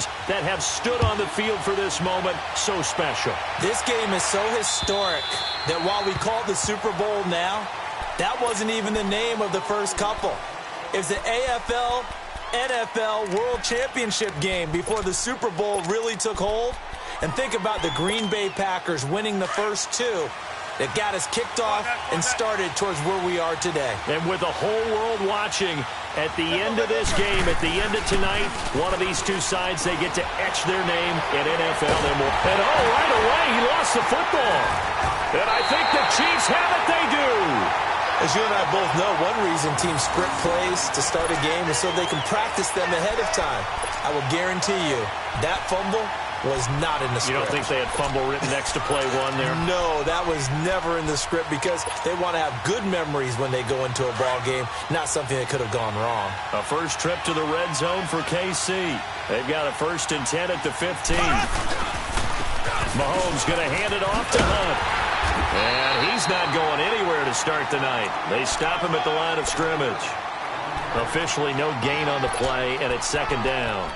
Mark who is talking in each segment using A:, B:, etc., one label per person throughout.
A: teams that have stood on the field for this moment so special.
B: This game is so historic that while we call it the Super Bowl now, that wasn't even the name of the first couple. It was the AFL, NFL World Championship game before the Super Bowl really took hold. And think about the Green Bay Packers winning the first two that got us kicked off and started towards where we are today.
A: And with the whole world watching, at the end of this game, at the end of tonight, one of these two sides, they get to etch their name in NFL. And right away, he lost the football. And I think the Chiefs have it. They do.
B: As you and I both know, one reason teams script plays to start a game is so they can practice them ahead of time. I will guarantee you that fumble was not in the script.
A: You don't think they had fumble written next to play one there?
B: No, that was never in the script because they want to have good memories when they go into a ball game, not something that could have gone wrong.
A: A first trip to the red zone for KC. They've got a 1st and 10 at the 15. Mahomes going to hand it off to Hunt. And he's not going anywhere to start the night. They stop him at the line of scrimmage. Officially no gain on the play, and it's 2nd down.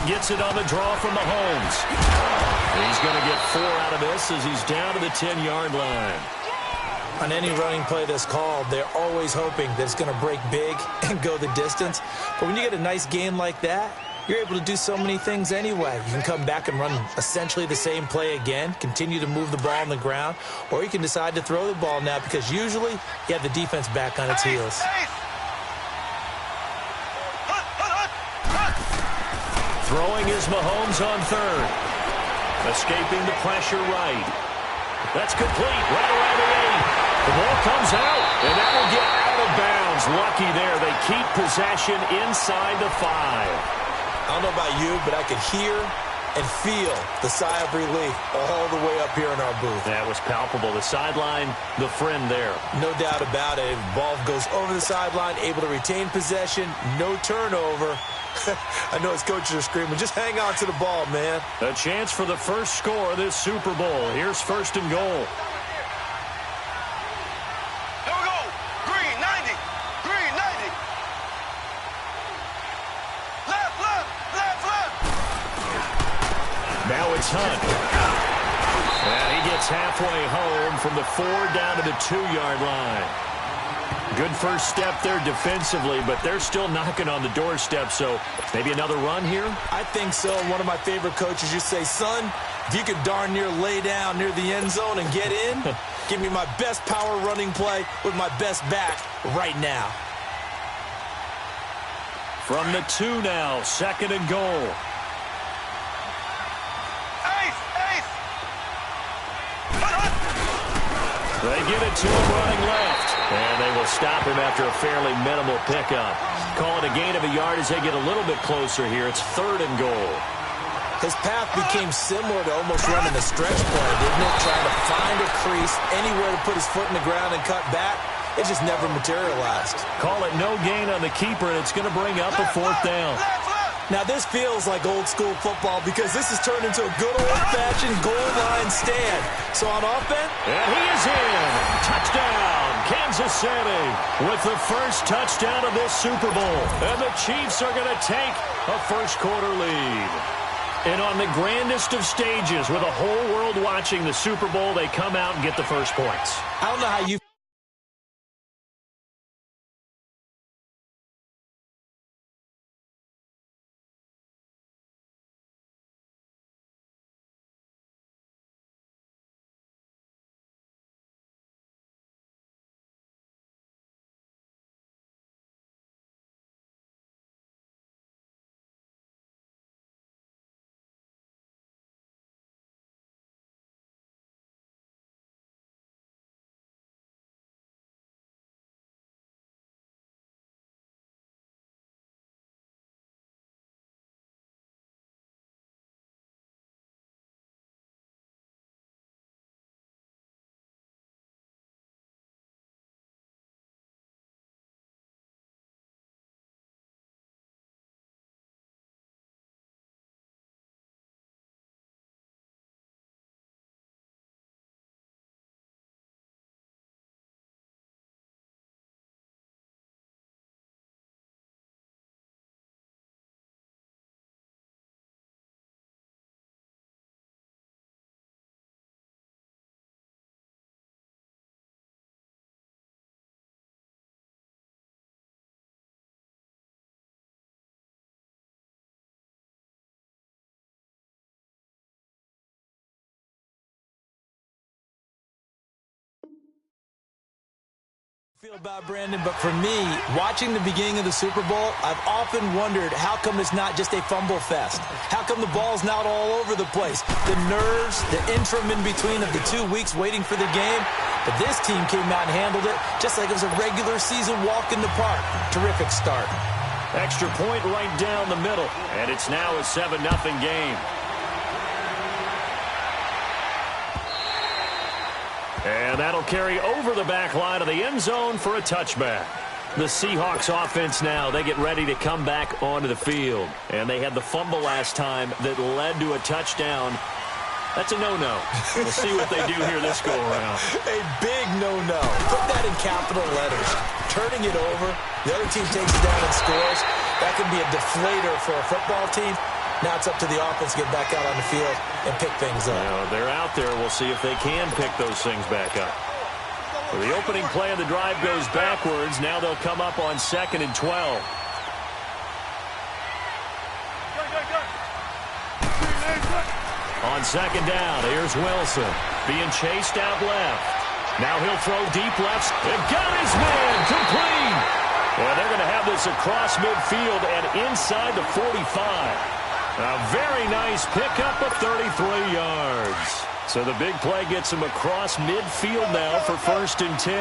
A: Gets it on the draw from Mahomes. He's going to get 4 out of this as he's down to the 10-yard line.
B: On any running play that's called, they're always hoping that it's going to break big and go the distance. But when you get a nice game like that, you're able to do so many things anyway. You can come back and run essentially the same play again, continue to move the ball on the ground, or you can decide to throw the ball now because usually you have the defense back on its heels.
A: Throwing is Mahomes on 3rd. Escaping the pressure right. That's complete right around the 8. The ball comes out, and that will get out of bounds. Lucky there. They keep possession inside the 5.
B: I don't know about you, but I could hear and feel the sigh of relief all the way up here in our booth.
A: That was palpable. The sideline, the friend there.
B: No doubt about it. Ball goes over the sideline, able to retain possession, no turnover. I know his coaches are screaming, just hang on to the ball, man.
A: A chance for the first score of this Super Bowl. Here's 1st and goal.
C: Here we go. Green, 90. Green, 90. Left, left, left, left.
A: Now it's Hunt. And he gets halfway home from the 4 down to the 2-yard line. Good first step there defensively, but they're still knocking on the doorstep, so maybe another run here?
B: I think so. One of my favorite coaches used to say, son, if you could darn near lay down near the end zone and get in, give me my best power running play with my best back right now.
A: From the 2 now, 2nd and goal.
C: Ace.
A: They give it to him running left. And they will stop him after a fairly minimal pickup. Call it a gain of a yard as they get a little bit closer here. It's 3rd and goal.
B: His path became similar to almost running a stretch play, didn't it? Trying to find a crease, anywhere to put his foot in the ground and cut back. It just never materialized.
A: Call it no gain on the keeper, and it's going to bring up a 4th down.
B: Now, this feels like old-school football because this has turned into a good old-fashioned goal line stand. So on offense,
A: and he is in. Touchdown, Kansas City, with the first touchdown of this Super Bowl. And the Chiefs are going to take a first-quarter lead. And on the grandest of stages, with a whole world watching the Super Bowl, they come out and get the first points.
B: I don't know how you Feel bad, Brandon, but for me, watching the beginning of the Super Bowl, I've often wondered how come it's not just a fumble fest? How come the ball's not all over the place? The nerves, the interim in between of the 2 weeks waiting for the game. But this team came out and handled it just like it was a regular season walk in the park. Terrific start.
A: Extra point right down the middle, and it's now a 7-0 game. And that'll carry over the back line of the end zone for a touchback. The Seahawks offense now, they get ready to come back onto the field. And they had the fumble last time that led to a touchdown. That's a no-no. We'll see what they do here this go-around.
B: A big no-no. Put that in capital letters. Turning it over, the other team takes it down and scores. That could be a deflator for a football team. Now it's up to the offense to get back out on the field and pick things up.
A: They're out there. We'll see if they can pick those things back up. Well, the opening play of the drive goes backwards. Now they'll come up on 2nd and 12. On 2nd down, here's Wilson. Being chased out left. Now he'll throw deep left. It got his man complete. Well, they're going to have this across midfield and inside the 45. A very nice pickup of 33 yards. So the big play gets him across midfield now for 1st and 10.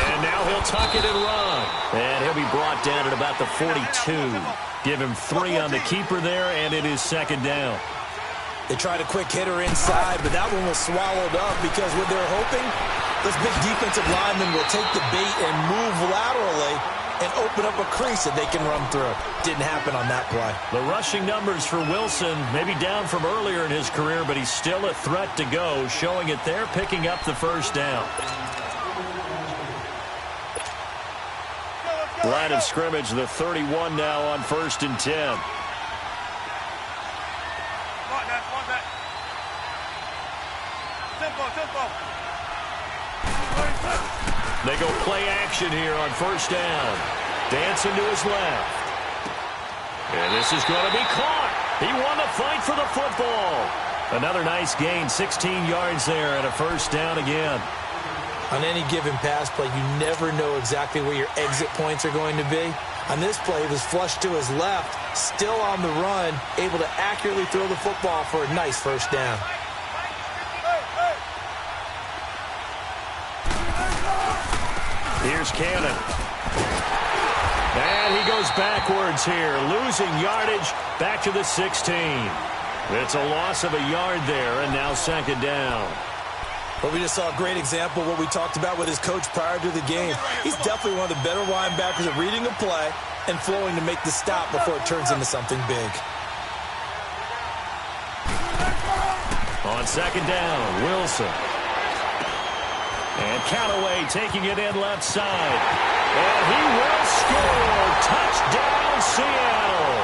A: And now he'll tuck it and run. And he'll be brought down at about the 42. Give him 3 on the keeper there, and it is 2nd down.
B: They tried a quick hitter inside, but that one was swallowed up because what they're hoping, those big defensive linemen will take the bait and move laterally and open up a crease that they can run through. Didn't happen on that play.
A: The rushing numbers for Wilson, maybe down from earlier in his career, but he's still a threat to go, showing it there, picking up the 1st down. Line of scrimmage, the 31 now on 1st and 10. They go play action here on 1st down. Dancing to his left. And this is going to be caught. He won the fight for the football. Another nice gain, 16 yards there and a 1st down again.
B: On any given pass play, you never know exactly where your exit points are going to be. On this play, he was flushed to his left, still on the run, able to accurately throw the football for a nice 1st down.
A: Here's Cannon. And he goes backwards here, losing yardage back to the 16. It's a loss of a yard there, and now 2nd down.
B: Well, we just saw a great example of what we talked about with his coach prior to the game. He's definitely one of the better linebackers at reading a play and flowing to make the stop before it turns into something big.
A: On 2nd down, Wilson. And Callaway taking it in left side. And he will score. Touchdown, Seattle.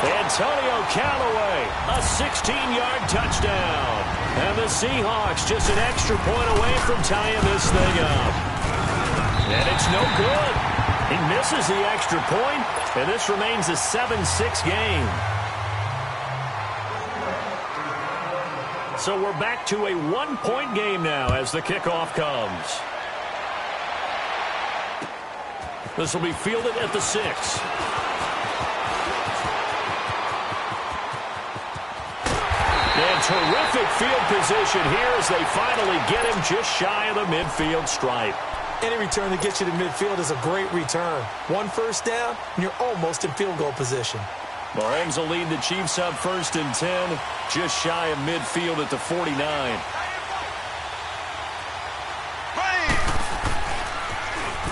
A: Antonio Callaway, a 16-yard touchdown. And the Seahawks just an extra point away from tying this thing up. And it's no good. He misses the extra point, and this remains a 7-6 game. So we're back to a 1-point game now as the kickoff comes. This will be fielded at the 6. And terrific field position here as they finally get him just shy of the midfield stripe.
B: Any return that gets you to midfield is a great return. 1 1st down, and you're almost in field goal position.
A: Mahomes will lead the Chiefs up 1st and 10, just shy of midfield at the 49.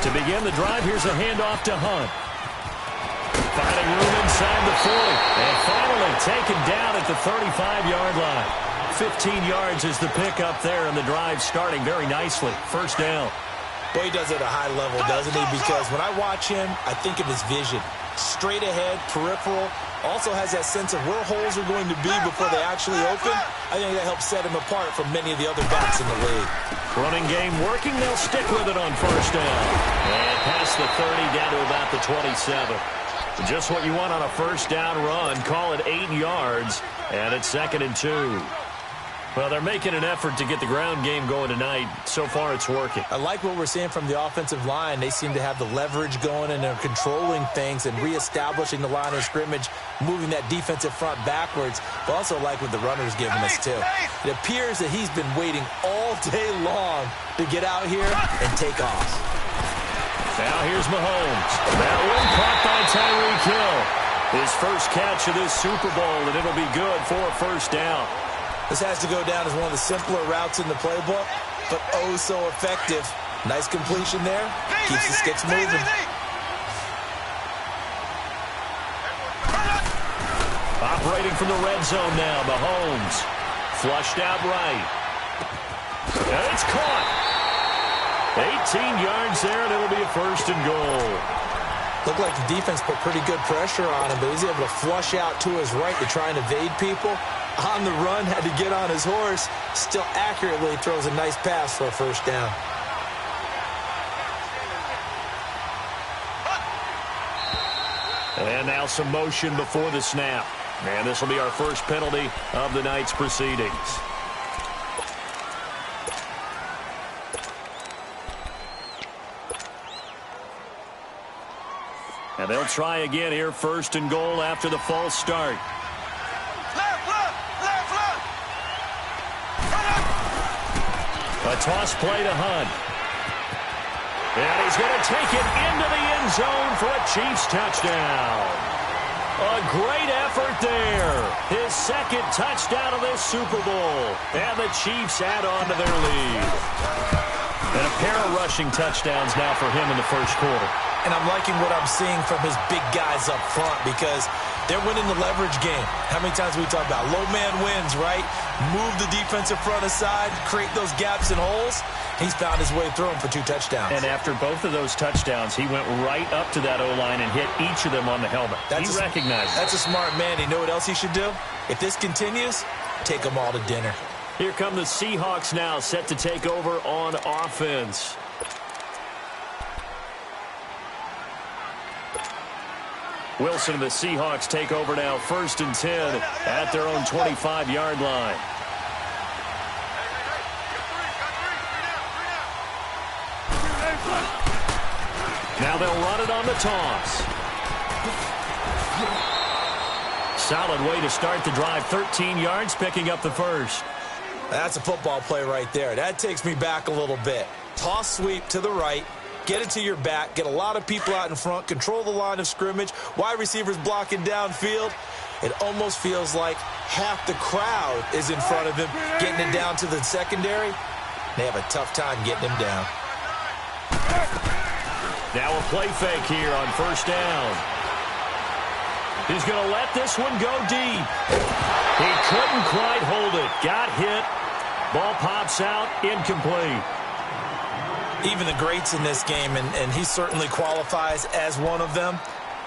A: To begin the drive, here's a handoff to Hunt. Finding room inside the 40. And finally taken down at the 35-yard line. 15 yards is the pickup there, and the drive starting very nicely. 1st down.
B: Well, he does it at a high level, doesn't he? Because when I watch him, I think of his vision. Straight ahead, peripheral. Also has that sense of where holes are going to be before they actually open. I think that helps set him apart from many of the other backs in the league.
A: Running game working. They'll stick with it on 1st down. And past the 30 down to about the 27. Just what you want on a 1st down run. Call it 8 yards. And it's 2nd and 2. Well, they're making an effort to get the ground game going tonight. So far, it's working.
B: I like what we're seeing from the offensive line. They seem to have the leverage going, and they're controlling things and reestablishing the line of scrimmage, moving that defensive front backwards. But also like what the runner's giving us, too. It appears that he's been waiting all day long to get out here and take off.
A: Now here's Mahomes. That one caught by Tyreek Hill. His first catch of this Super Bowl, and it'll be good for a first down.
B: This has to go down as one of the simpler routes in the playbook, but oh so effective. Nice completion there. Keeps the sticks moving.
A: Operating from the red zone now, Mahomes. Flushed out right. And it's caught. 18 yards there, and it'll be a first and goal.
B: Looked like the defense put pretty good pressure on him, but he's able to flush out to his right to try and evade people. On the run, had to get on his horse. Still accurately throws a nice pass for a first down.
A: And now some motion before the snap. And this will be our first penalty of the night's proceedings. And they'll try again here, first and goal after the false start. A toss play to Hunt. And he's going to take it into the end zone for a Chiefs touchdown. A great effort there. His second touchdown of this Super Bowl. And the Chiefs add on to their lead. And a pair of rushing touchdowns now for him in the first quarter.
B: And I'm liking what I'm seeing from his big guys up front because they're winning the leverage game. How many times we talk about low man wins, right? Move the defensive front aside, create those gaps and holes. He's found his way through them for 2 touchdowns.
A: And after both of those touchdowns, he went right up to that O-line and hit each of them on the helmet. He recognized it.
B: That's a smart man. You know what else he should do? If this continues, take them all to dinner.
A: Here come the Seahawks now, set to take over on offense. Wilson and the Seahawks take over now, 1st and 10 at their own 25-yard line. Now they'll run it on the toss. Solid way to start the drive, 13 yards, picking up the first.
B: That's a football play right there. That takes me back a little bit. Toss sweep to the right. Get it to your back. Get a lot of people out in front. Control the line of scrimmage. Wide receivers blocking downfield. It almost feels like half the crowd is in front of him, getting it down to the secondary. They have a tough time getting him down.
A: Now a play fake here on first down. He's going to let this one go deep. He couldn't quite hold it. Got hit. Ball pops out. Incomplete.
B: Even the greats in this game, and he certainly qualifies as one of them,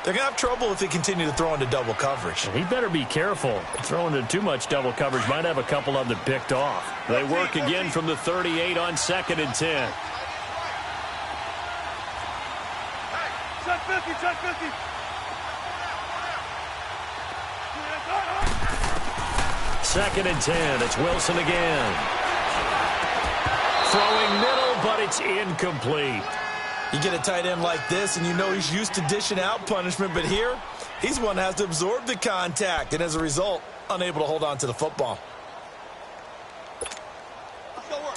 B: they're going to have trouble if they continue to throw into double coverage.
A: He better be careful. Throwing into too much double coverage might have a couple of them picked off. They work again from the 38 on 2nd and 10.
C: Check 50, check 50.
A: 2nd and 10. It's Wilson again. Throwing middle, but it's incomplete.
B: You get a tight end like this, and you know he's used to dishing out punishment, but here, he's one that has to absorb the contact, and as a result, unable to hold on to the football.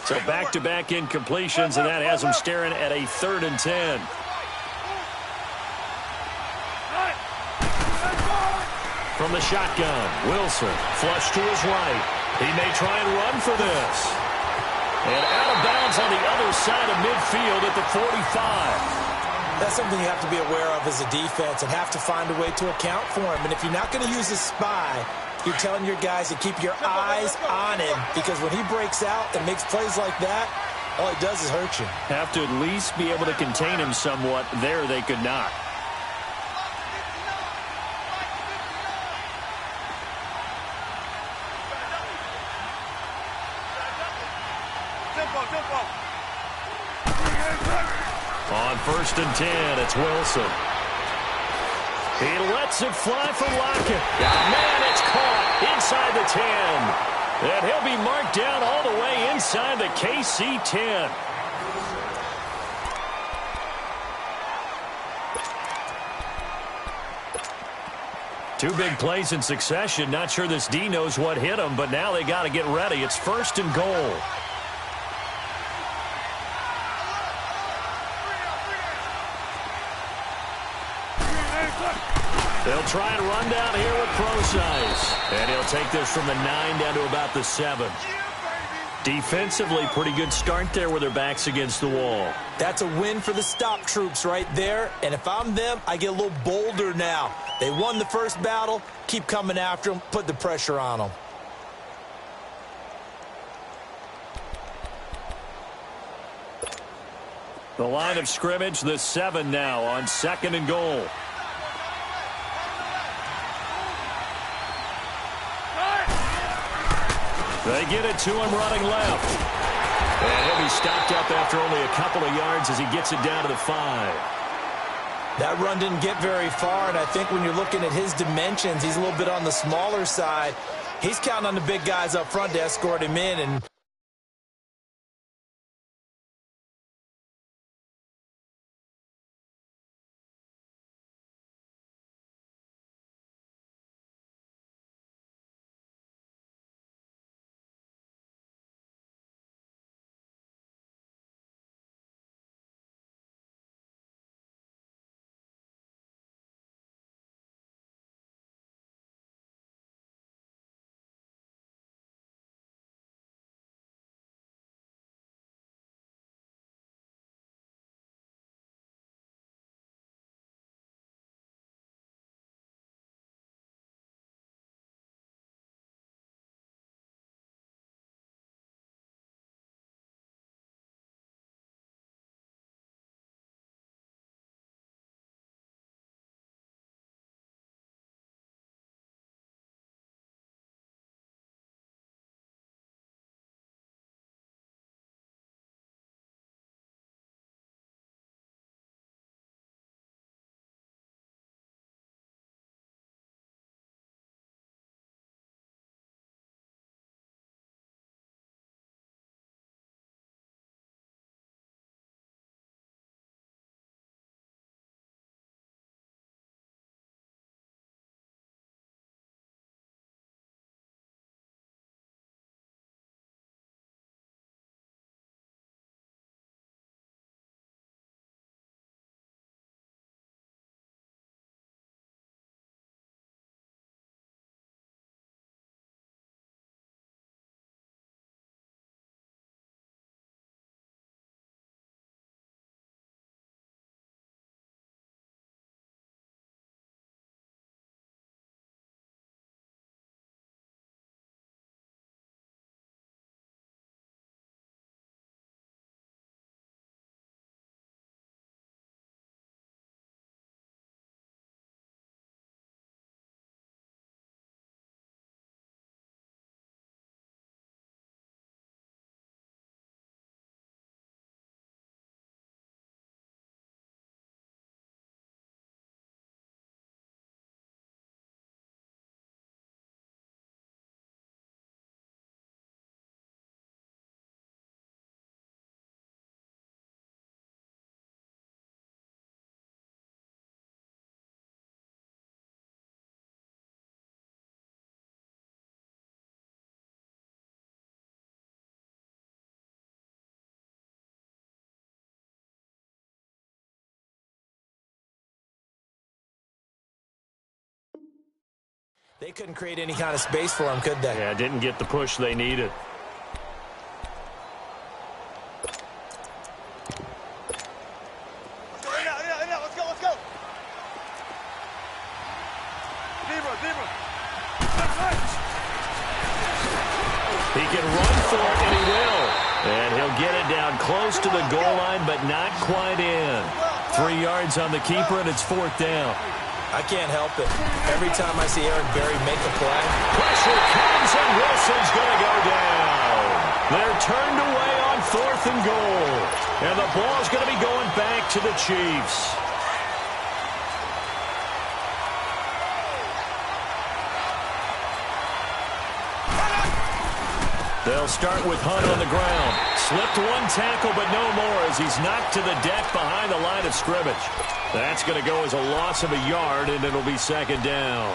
A: So back-to-back incompletions, and that has him staring at a 3rd and 10. From the shotgun, Wilson, flush to his right. He may try and run for this. And out of bounds on the other side of midfield at the 45.
B: That's something you have to be aware of as a defense and have to find a way to account for him. And if you're not going to use a spy, you're telling your guys to keep your eyes on him, because when he breaks out and makes plays like that, all it does is hurt you.
A: Have to at least be able to contain him somewhat. There they could not. On 1st and 10, it's Wilson. He lets it fly for Lockett. Man, it's caught inside the 10. And he'll be marked down all the way inside the KC 10. Two big plays in succession. Not sure this D knows what hit him, but now they got to get ready. It's 1st and goal. They'll try and run down here with straussboyzz. And he'll take this from the 9 down to about the 7. Defensively, pretty good start there with their backs against the wall.
B: That's a win for the stop troops right there. And if I'm them, I get a little bolder now. They won the first battle. Keep coming after them. Put the pressure on them.
A: The line of scrimmage, the 7 now on 2nd and goal. They get it to him running left. And he'll be stopped up after only a couple of yards as he gets it down to the 5.
B: That run didn't get very far, and I think when you're looking at his dimensions, he's a little bit on the smaller side. He's counting on the big guys up front to escort him in, and they couldn't create any kind of space for him, could they?
A: Yeah, didn't get the push they needed.
C: Let's go. Deeper.
A: He can run for it, and he will. And he'll get it down close to the goal line, but not quite in. 3 yards on the keeper, and it's 4th down.
B: I can't help it. Every time I see Eric Berry make a play,
A: Pressure comes, and Wilson's going to go down. They're turned away on 4th and goal. And the ball's going to be going back to the Chiefs. They'll start with Hunt on the ground. Slipped one tackle, but no more as he's knocked to the deck behind the line of scrimmage. That's going to go as a loss of a yard, and it'll be second down.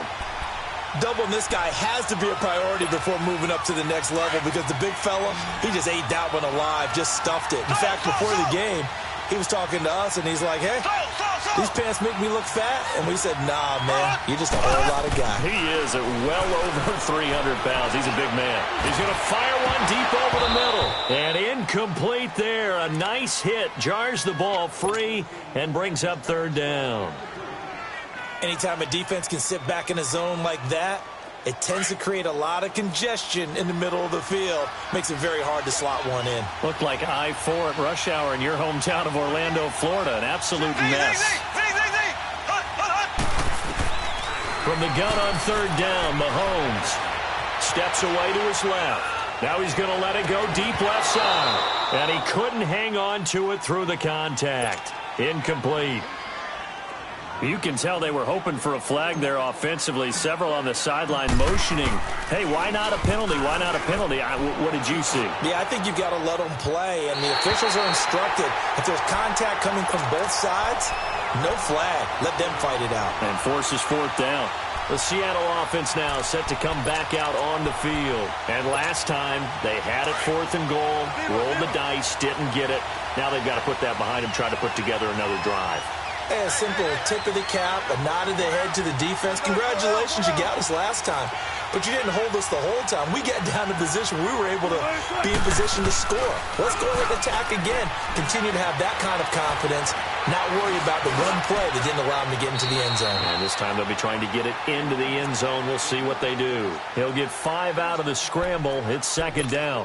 B: Doubling this guy has to be a priority before moving up to the next level because the big fella, he just ate that one alive, just stuffed it. In fact, before the game, he was talking to us, and he's like, hey, these pants make me look fat. And we said, nah, man, you're just a whole lot of guy.
A: He is at well over 300 pounds. He's a big man. He's going to fire one deep over the middle. And incomplete there. A nice hit. Jars the ball free and brings up third down.
B: Anytime a defense can sit back in a zone like that, it tends to create a lot of congestion in the middle of the field. Makes it very hard to slot one in.
A: Looked like I-4 at rush hour in your hometown of Orlando, Florida. An absolute mess. From the gun on third down, Mahomes steps away to his left. Now he's going to let it go deep left side. And he couldn't hang on to it through the contact. Incomplete. You can tell they were hoping for a flag there offensively. Several on the sideline motioning. Hey, why not a penalty? Why not a penalty? What did you see?
B: Yeah, I think you've got to let them play, and the officials are instructed. If there's contact coming from both sides, no flag. Let them fight it out.
A: And forces fourth down. The Seattle offense now set to come back out on the field. And last time, they had it fourth and goal, rolled the dice, didn't get it. Now they've got to put that behind them, try to put together another drive.
B: A simple tip of the cap, a nod of the head to the defense. Congratulations, you got us last time. But you didn't hold us the whole time. We got down to position. We were able to be in position to score. Let's go ahead and attack again. Continue to have that kind of confidence. Not worry about the one play that didn't allow them to get into the end zone.
A: And this time they'll be trying to get it into the end zone. We'll see what they do. He'll get 5 out of the scramble. It's second down.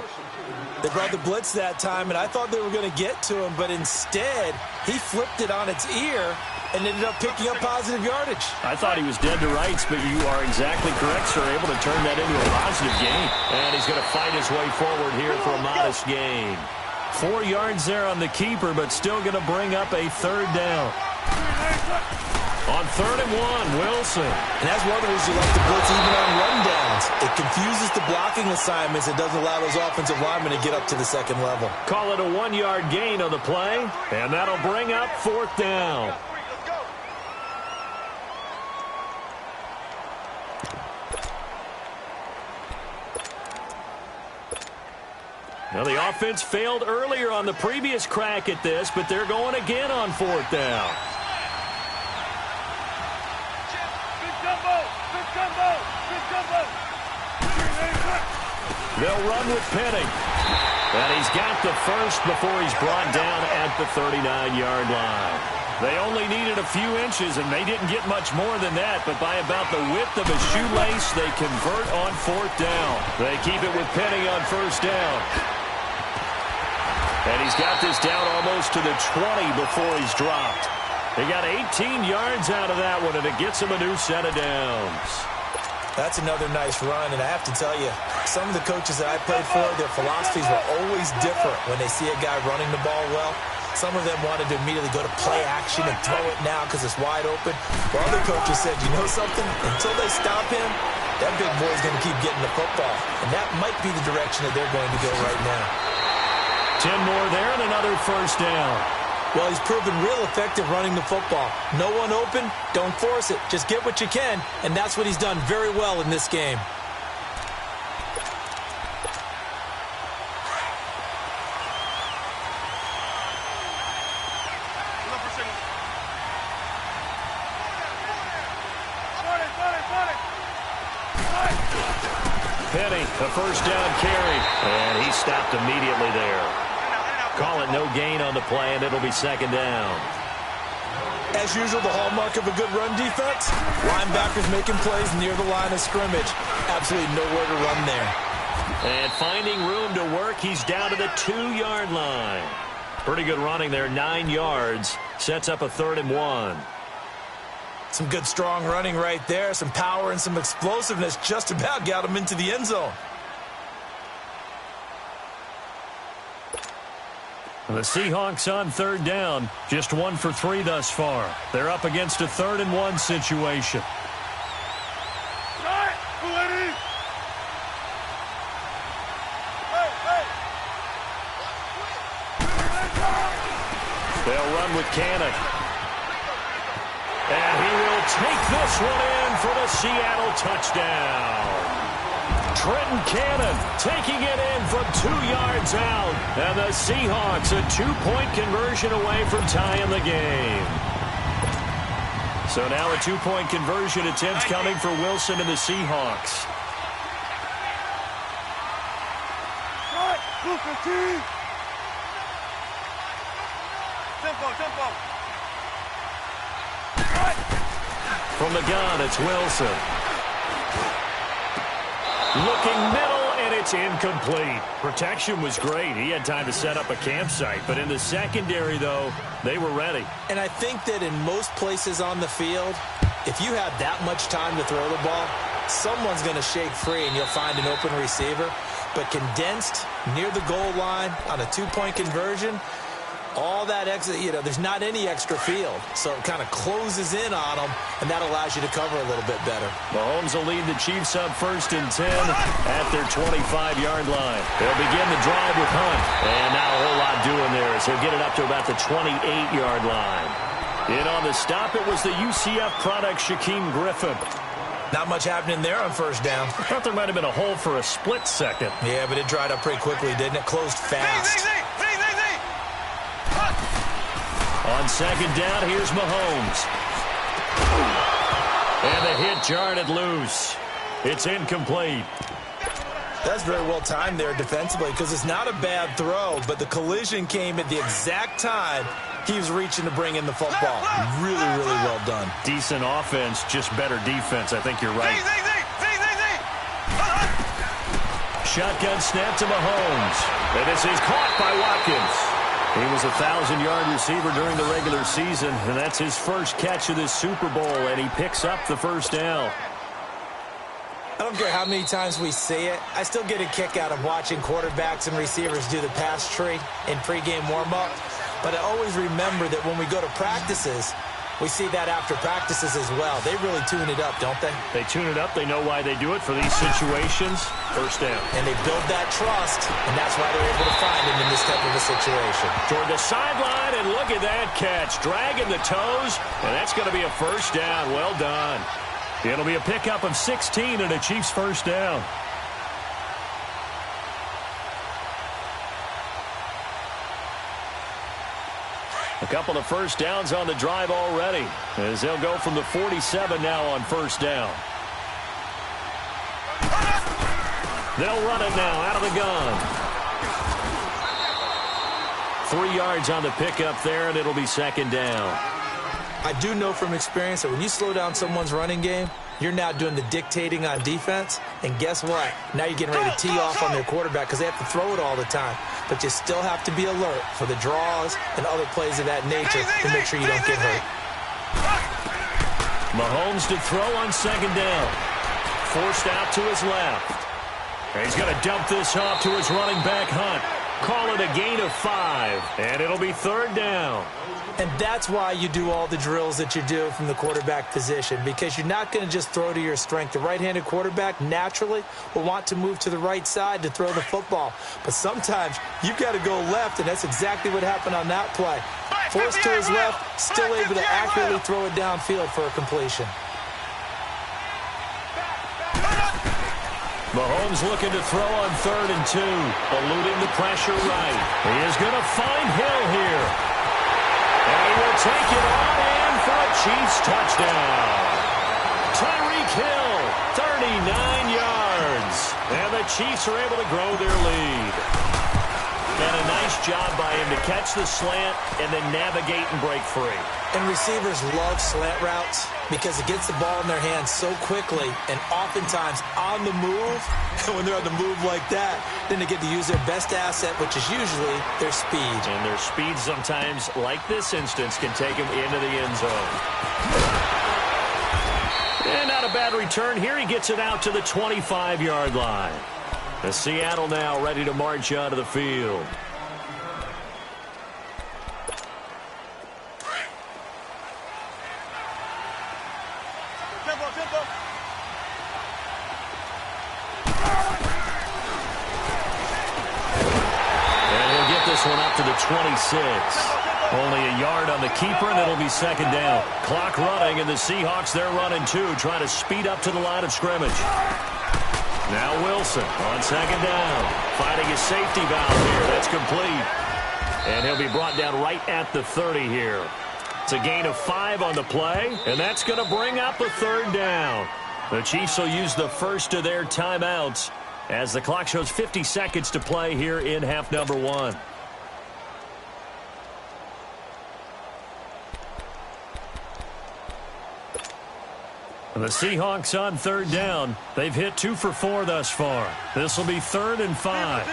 B: They brought the blitz that time, and I thought they were going to get to him, but instead, he flipped it on its ear and ended up picking up positive yardage.
A: I thought he was dead to rights, but you are exactly correct, sir. Able to turn that into a positive gain. And he's going to fight his way forward here for a modest gain. 4 yards there on the keeper, but still going to bring up a third down. On third and 1, Wilson.
B: And that's one of the reasons you like the blitz even on rundowns. It confuses the blocking assignments. It doesn't allow those offensive linemen to get up to the second level.
A: Call it a 1-yard gain on the play, and that'll bring up fourth down. Now, the offense failed earlier on the previous crack at this, but they're going again on fourth down. They'll run with Penny. And he's got the first before he's brought down at the 39-yard line. They only needed a few inches, and they didn't get much more than that, but by about the width of a shoelace, they convert on fourth down. They keep it with Penny on first down. And he's got this down almost to the 20 before he's dropped. They got 18 yards out of that one, and it gets him a new set of downs.
B: That's another nice run, and I have to tell you, some of the coaches that I played for, their philosophies were always different when they see a guy running the ball well. Some of them wanted to immediately go to play action and throw it now because it's wide open. While other coaches said, you know something? Until they stop him, that big boy's going to keep getting the football. And that might be the direction that they're going to go right now.
A: 10 more there and another first down.
B: Well, he's proven real effective running the football. No one open, don't force it. Just get what you can, and that's what he's done very well in this game.
A: Penny, a first down carry, and he stopped immediately there. Call it no gain on the play, and it'll be second down.
B: As usual, the hallmark of a good run defense, linebackers making plays near the line of scrimmage. Absolutely nowhere to run there.
A: And finding room to work, he's down to the 2-yard line. Pretty good running there, 9 yards. Sets up a third and 1.
B: Some good, strong running right there. Some power and some explosiveness just about got him into the end zone.
A: The Seahawks on third down, just 1 for 3 thus far. They're up against a third and 1 situation. Cannon. And he will take this one in for the Seattle touchdown. Trenton Cannon taking it in from 2 yards out. And the Seahawks a 2-point conversion away from tying the game. So now a 2-point conversion attempt coming for Wilson and the Seahawks. From the gun, it's Wilson. Looking middle, and it's incomplete. Protection was great. He had time to set up a campsite. But in the secondary, though, they were ready.
B: And I think that in most places on the field, if you have that much time to throw the ball, someone's going to shake free and you'll find an open receiver. But condensed near the goal line on a 2-point conversion, all that extra, there's not any extra field. So it kind of closes in on them, and that allows you to cover a little bit better.
A: Mahomes will lead the Chiefs up 1st and 10 at their 25-yard line. They'll begin the drive with Hunt. And not a whole lot doing there as he'll get it up to about the 28-yard line. In on the stop, it was the UCF product, Shaquem Griffin.
B: Not much happening there on 1st down.
A: I thought there might have been a hole for a split second.
B: Yeah, but it dried up pretty quickly, didn't it? Closed fast.
A: On 2nd down, here's Mahomes. And the hit jarred it loose. It's incomplete.
B: That's very well timed there defensively because it's not a bad throw, but the collision came at the exact time he was reaching to bring in the football. Really, really well done.
A: Decent offense, just better defense. I think you're right. Shotgun snap to Mahomes. And this is caught by Watkins. He was a 1,000-yard receiver during the regular season, and that's his first catch of this Super Bowl, and he picks up the 1st down.
B: I don't care how many times we see it. I still get a kick out of watching quarterbacks and receivers do the pass tree in pregame warm-up. But I always remember that when we go to practices, we see that after practices as well. They really tune it up, don't they?
A: They tune it up. They know why they do it for these situations. 1st down.
B: And they build that trust, and that's why they're able to find him in this type of a situation.
A: Toward the sideline, and look at that catch. Dragging the toes, and that's going to be a 1st down. Well done. It'll be a pickup of 16 and a Chiefs 1st down. A couple of 1st downs on the drive already, as they'll go from the 47 now on 1st down. They'll run it now out of the gun. 3 yards on the pickup there, and it'll be 2nd down.
B: I do know from experience that when you slow down someone's running game, you're now doing the dictating on defense. And guess what? Now you're getting ready to tee off on their quarterback because they have to throw it all the time. But you still have to be alert for the draws and other plays of that nature to make sure you don't get hurt.
A: Mahomes to throw on 2nd down. Forced out to his left. And he's going to dump this off to his running back, Hunt. Call it a gain of 5, and it'll be 3rd down.
B: And that's why you do all the drills that you do from the quarterback position, because you're not going to just throw to your strength. The right-handed quarterback naturally will want to move to the right side to throw the football. But sometimes you've got to go left, and that's exactly what happened on that play. Forced to his left, still able to accurately throw it downfield for a completion.
A: Mahomes looking to throw on 3rd and 2, eluding the pressure right. He is going to find Hill here. And he will take it on in for a Chiefs touchdown. Tyreek Hill, 39 yards. And the Chiefs are able to grow their lead. And a nice job by him to catch the slant and then navigate and break free.
B: And receivers love slant routes because it gets the ball in their hands so quickly and oftentimes on the move. And when they're on the move like that, then they get to use their best asset, which is usually their speed.
A: And their speed sometimes, like this instance, can take them into the end zone. And not a bad return here. He gets it out to the 25-yard line. The Seattle now ready to march onto the field. And he'll get this one up to the 26. Only a yard on the keeper, and it'll be second down. Clock running, and the Seahawks, they're running too, trying to speed up to the line of scrimmage. Now Wilson on second down, finding his safety valve here. That's complete. And he'll be brought down right at the 30 here. It's a gain of 5 on the play, and that's going to bring up a third down. The Chiefs will use the first of their timeouts as the clock shows 50 seconds to play here in half number 1. The Seahawks on third down. They've hit 2 for 4 thus far. This will be 3rd and 5.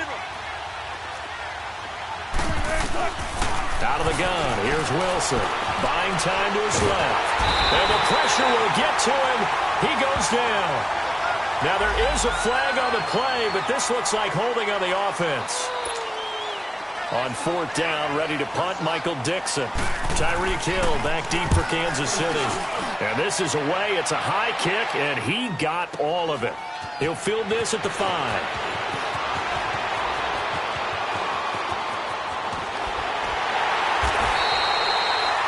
A: Out of the gun, here's Wilson. Buying time to his left. And the pressure will get to him. He goes down. Now there is a flag on the play, but this looks like holding on the offense. On 4th down, ready to punt, Michael Dixon. Tyreek Hill back deep for Kansas City. And this is away. It's a high kick, and he got all of it. He'll field this at the 5.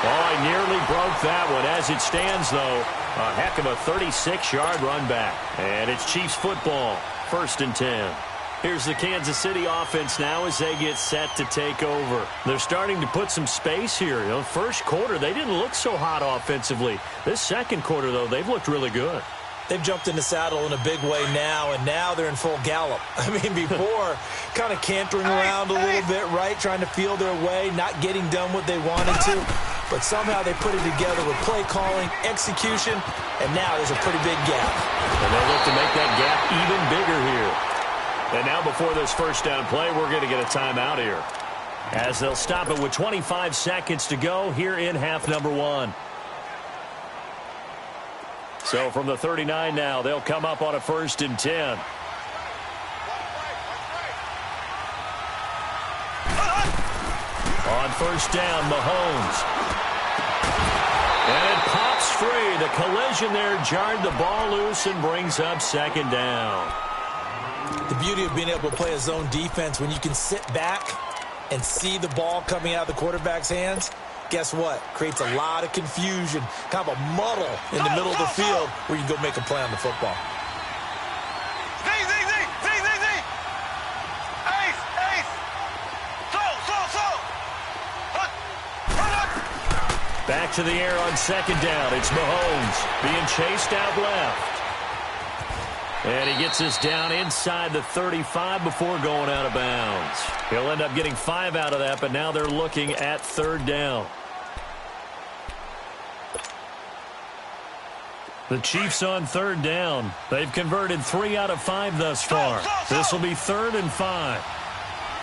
A: Oh, he nearly broke that one. As it stands, though, a heck of a 36-yard run back. And it's Chiefs football, 1st and 10. Here's the Kansas City offense now as they get set to take over. They're starting to put some space here. You know, first quarter, they didn't look so hot offensively. This second quarter, though, they've looked really good.
B: They've jumped in the saddle in a big way now, and now they're in full gallop. I mean, before, kind of cantering around a little bit, right, trying to feel their way, not getting done what they wanted to. But somehow they put it together with play calling, execution, and now there's a pretty big gap.
A: And they look to make that gap even bigger here. And now before this first down play, we're going to get a timeout here, as they'll stop it with 25 seconds to go here in half number 1. So from the 39 now, they'll come up on a 1st and 10. On 1st down, Mahomes. And it pops free. The collision there jarred the ball loose and brings up 2nd down.
B: The beauty of being able to play a zone defense, when you can sit back and see the ball coming out of the quarterback's hands, guess what? Creates a lot of confusion, kind of a muddle in the middle of the field where you can go make a play on the football.
A: Back to the air on 2nd down. It's Mahomes being chased out left. And he gets this down inside the 35 before going out of bounds. He'll end up getting 5 out of that, but now they're looking at 3rd down. The Chiefs on 3rd down. They've converted 3 out of 5 thus far. This will be 3rd and 5.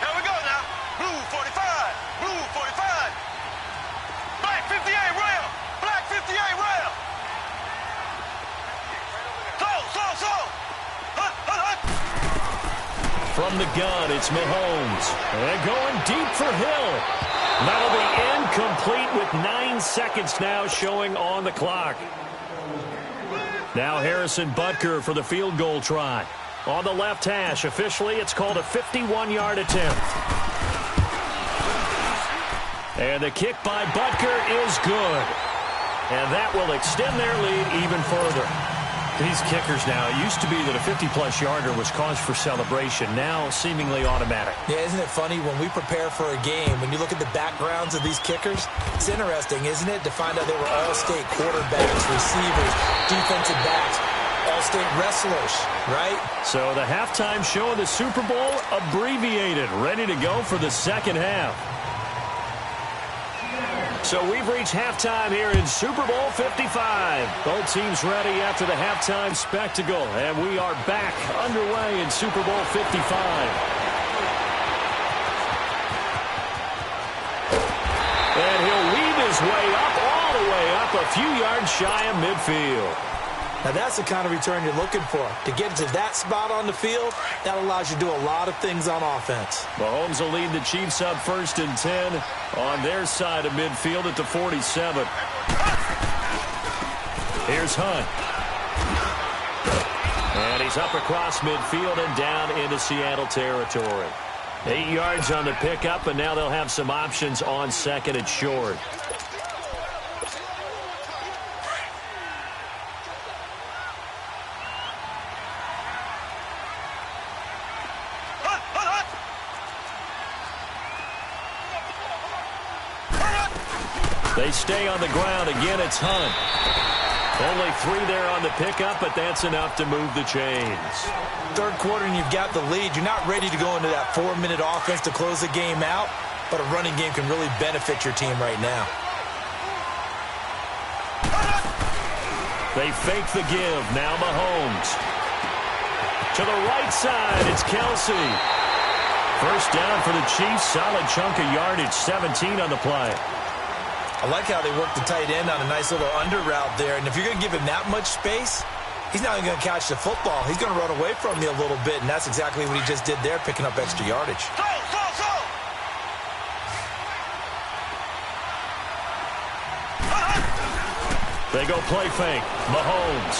C: Here we go now. Blue 45. Blue 45. Black 58 rail. Black 58 rail. So.
A: From the gun, it's Mahomes. And going deep for Hill. That'll be incomplete with 9 seconds now showing on the clock. Now Harrison Butker for the field goal try. On the left hash, officially it's called a 51-yard attempt. And the kick by Butker is good. And that will extend their lead even further. These kickers now, it used to be that a 50-plus yarder was cause for celebration, now seemingly automatic.
B: Yeah, isn't it funny when we prepare for a game, when you look at the backgrounds of these kickers, it's interesting, isn't it, to find out they were all-state quarterbacks, receivers, defensive backs, all-state wrestlers, right?
A: So the halftime show of the Super Bowl abbreviated, ready to go for the second half. So we've reached halftime here in Super Bowl 55. Both teams ready after the halftime spectacle. And we are back underway in Super Bowl 55. And he'll weave his way up, all the way up, a few yards shy of midfield.
B: Now that's the kind of return you're looking for. To get to that spot on the field, that allows you to do a lot of things on offense.
A: Mahomes will lead the Chiefs up 1st and 10 on their side of midfield at the 47. Here's Hunt. And he's up across midfield and down into Seattle territory. 8 yards on the pickup, and now they'll have some options on second and short. They stay on the ground. Again, it's Hunt. Only 3 there on the pickup, but that's enough to move the chains.
B: Third quarter and you've got the lead. You're not ready to go into that 4-minute offense to close the game out, but a running game can really benefit your team right now.
A: They fake the give. Now Mahomes. To the right side, it's Kelsey. First down for the Chiefs. Solid chunk of yardage, 17 on the play.
B: I like how they work the tight end on a nice little under route there. And if you're going to give him that much space, he's not even going to catch the football. He's going to run away from you a little bit, and that's exactly what he just did there, picking up extra yardage.
A: They go play fake. Mahomes.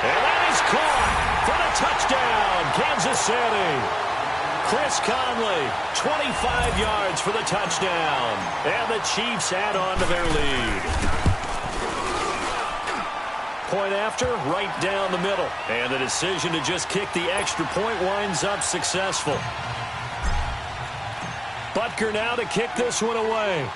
A: And that is caught for the touchdown, Kansas City. Chris Conley, 25 yards for the touchdown. And the Chiefs add on to their lead. Point after, right down the middle. And the decision to just kick the extra point winds up successful. Butker now to kick this one away.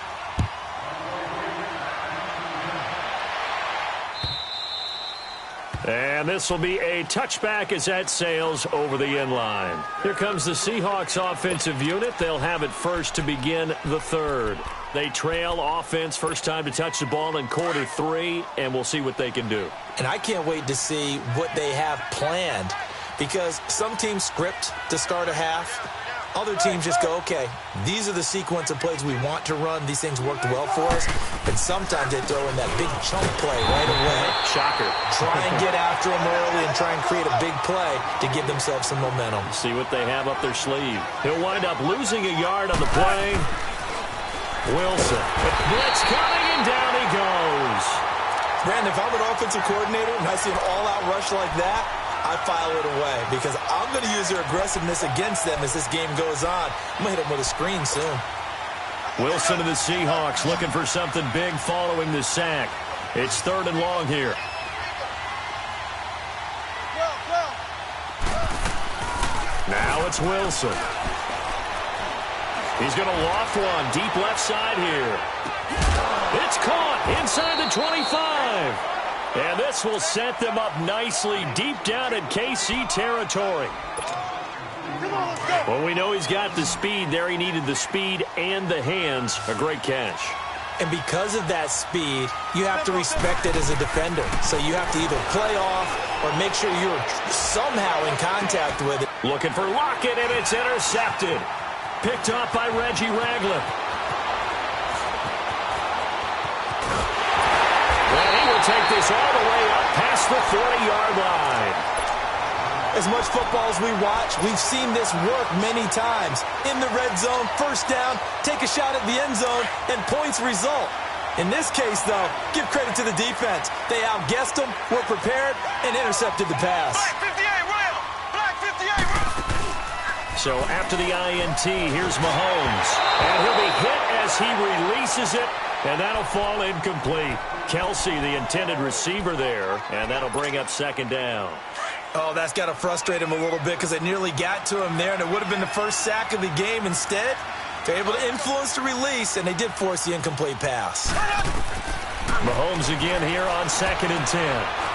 A: And this will be a touchback as that sails over the end line. Here comes the Seahawks offensive unit. They'll have it first to begin the third. They trail offense first time to touch the ball in quarter 3, and we'll see what they can do.
B: And I can't wait to see what they have planned, because some teams script to start a half. Other teams just go, okay, these are the sequence of plays we want to run. These things worked well for us. And sometimes they throw in that big chunk play right away.
A: Shocker.
B: Try and get after them early and try and create a big play to give themselves some momentum.
A: See what they have up their sleeve. He'll wind up losing a yard on the play. Wilson. Blitz coming, and down he goes.
B: Brandon, if I'm an offensive coordinator and I see an all-out rush like that, I file it away because I'm going to use their aggressiveness against them as this game goes on. I'm going to hit them with a screen soon.
A: Wilson to the Seahawks looking for something big following the sack. It's 3rd and long here. Now it's Wilson. He's going to loft one deep left side here. It's caught inside the 25. And this will set them up nicely deep down in KC territory. Well, we know he's got the speed there. He needed the speed and the hands. A great catch.
B: And because of that speed, you have to respect it as a defender. So you have to either play off or make sure you're somehow in contact with it.
A: Looking for Lockett, and it's intercepted. Picked up by Reggie Ragland. Take this all the way up past the 40-yard line.
B: As much football as we watch, we've seen this work many times. In the red zone, first down, take a shot at the end zone, and points result. In this case, though, give credit to the defense. They outguessed them, were prepared, and intercepted the pass.
C: Black 58 rail! Black 58 rail!
A: So after the INT, here's Mahomes. And he'll be hit as he releases it, and that'll fall incomplete. Kelsey, the intended receiver there, and that'll bring up 2nd down.
B: Oh, that's got to frustrate him a little bit because it nearly got to him there, and it would have been the first sack of the game. Instead, they're able to influence the release, and they did force the incomplete pass.
A: Mahomes again here on 2nd and 10.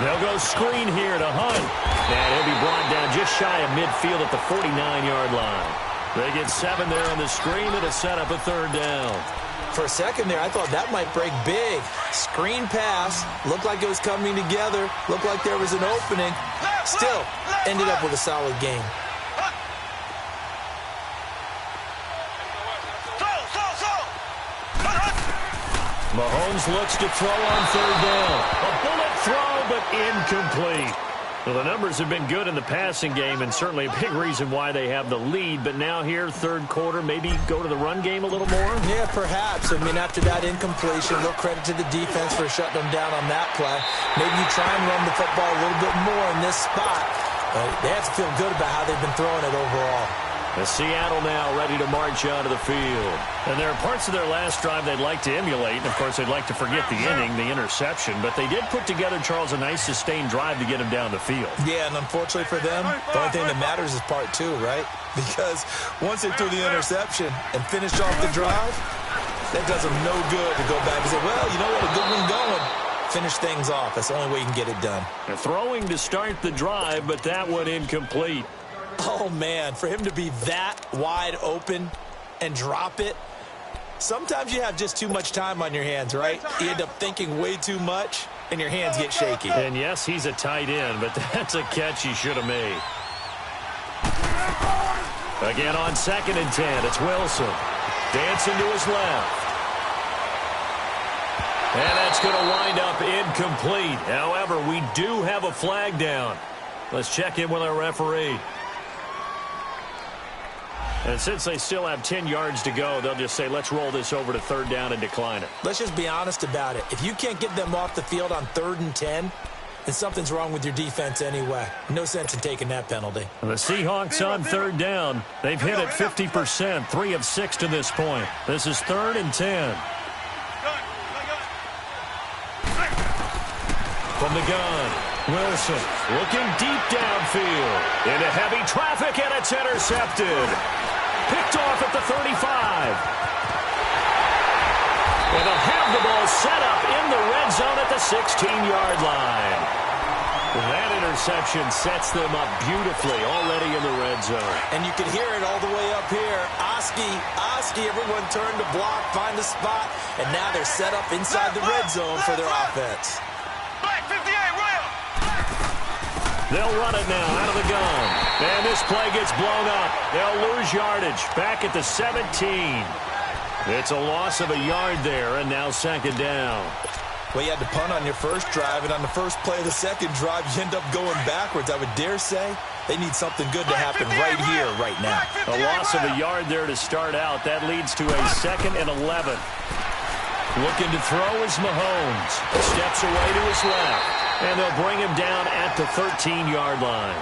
A: They'll go screen here to Hunt, and he'll be brought down just shy of midfield at the 49-yard line. They get 7 there on the screen, and a set up a 3rd down.
B: For a second there, I thought that might break big. Screen pass. Looked like it was coming together. Looked like there was an opening. Still, ended up with a solid game.
A: Mahomes looks to throw on 3rd down. A bullet throw, but incomplete. Well, the numbers have been good in the passing game, and certainly a big reason why they have the lead. But now here, 3rd quarter, maybe go to the run game a little more?
B: Yeah, perhaps. I mean, after that incompletion, a little credit to the defense for shutting them down on that play. Maybe you try and run the football a little bit more in this spot. But they have to feel good about how they've been throwing it overall.
A: And Seattle now ready to march onto the field. And there are parts of their last drive they'd like to emulate. And, of course, they'd like to forget the inning, the interception. But they did put together, Charles, a nice sustained drive to get him down the field.
B: Yeah, and unfortunately for them, the only thing that matters is part two, right? Because once they threw the interception and finished off the drive, that does them no good to go back and say, well, you know what, a good one going. Finish things off. That's the only way you can get it done.
A: They're throwing to start the drive, but that one incomplete.
B: Oh, man, for him to be that wide open and drop it, sometimes you have just too much time on your hands, right? You end up thinking way too much, and your hands get shaky.
A: And, yes, he's a tight end, but that's a catch he should have made. Again on 2nd and 10, it's Wilson. Dancing to his left. And that's going to wind up incomplete. However, we do have a flag down. Let's check in with our referee. And since they still have 10 yards to go, they'll just say, let's roll this over to 3rd down and decline it.
B: Let's just be honest about it. If you can't get them off the field on 3rd and 10, then something's wrong with your defense anyway. No sense in taking that penalty.
A: And the Seahawks on 3rd down. They've hit it 50%, 3 of 6 to this point. This is 3rd and 10. From the gun, Wilson looking deep downfield. Into heavy traffic, and it's intercepted. Picked off at the 35. And they'll have the ball set up in the red zone at the 16-yard line. That interception sets them up beautifully already in the red zone.
B: And you can hear it all the way up here. Oski, everyone turned to block, find a spot, and now they're set up inside the red zone for their offense.
A: They'll run it now out of the gun. And this play gets blown up. They'll lose yardage back at the 17. It's a loss of a yard there, and now 2nd down.
B: Well, you had to punt on your first drive, and on the first play of the second drive, you end up going backwards. I would dare say they need something good to happen right here, right now.
A: A loss of a yard there to start out. That leads to a 2nd and 11. Looking to throw is Mahomes. Steps away to his left. And they'll bring him down at the 13-yard line.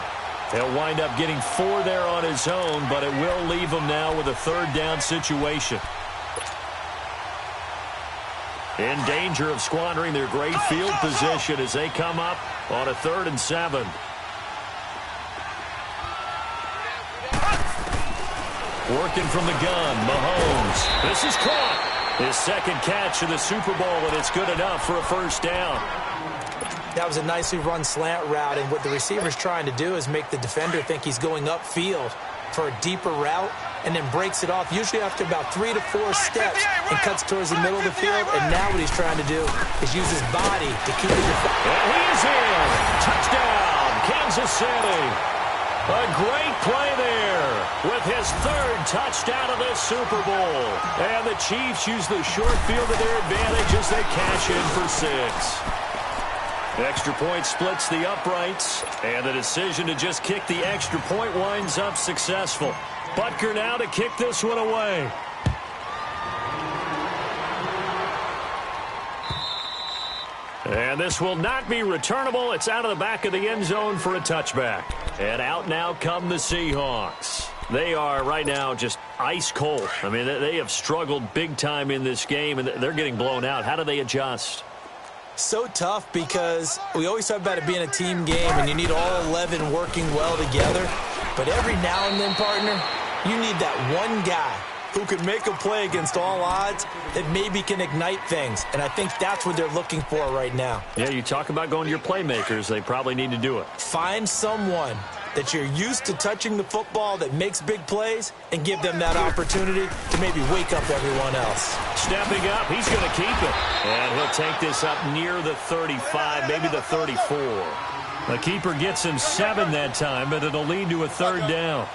A: They'll wind up getting 4 there on his own, but it will leave him now with a 3rd down situation. In danger of squandering their great field position as they come up on a 3rd and 7. Working from the gun, Mahomes. This is caught. His 2nd catch of the Super Bowl, and it's good enough for a 1st down.
B: That was a nicely run slant route, and what the receiver's trying to do is make the defender think he's going upfield for a deeper route and then breaks it off, usually after about 3 to 4 steps, and cuts towards the middle of the field. And now what he's trying to do is use his body to keep it.
A: And he's in. Touchdown, Kansas City. A great play there with his 3rd touchdown of the Super Bowl. And the Chiefs use the short field to their advantage as they cash in for 6. Extra point splits the uprights, and the decision to just kick the extra point winds up successful. Butker now to kick this one away. And this will not be returnable. It's out of the back of the end zone for a touchback. And out now come the Seahawks. They are right now just ice cold. I mean, they have struggled big time in this game, and they're getting blown out. How do they adjust?
B: So tough because we always talk about it being a team game and you need all 11 working well together. But every now and then, partner, you need that one guy who can make a play against all odds that maybe can ignite things. And I think that's what they're looking for right now.
A: Yeah, you talk about going to your playmakers. They probably need to do it.
B: Find someone that you're used to touching the football that makes big plays and give them that opportunity to maybe wake up everyone else.
A: Stepping up, he's going to keep it. And he'll take this up near the 35, maybe the 34. The keeper gets him 7 that time, but it'll lead to a 3rd down.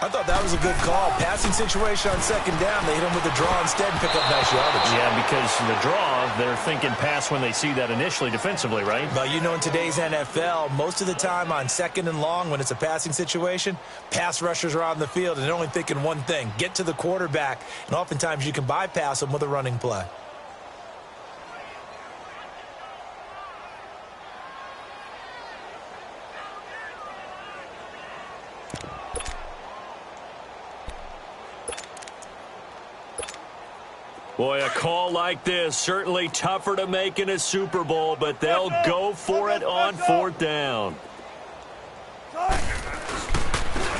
B: I thought that was a good call. Passing situation on 2nd down. They hit him with a draw instead and pick up nice yardage.
A: Yeah, because the draw, they're thinking pass when they see that initially defensively, right?
B: Well, you know, in today's NFL, most of the time on 2nd and long, when it's a passing situation, pass rushers are on the field and they're only thinking one thing, get to the quarterback. And oftentimes you can bypass them with a running play.
A: Boy, a call like this, certainly tougher to make in a Super Bowl, but they'll go for it on 4th down.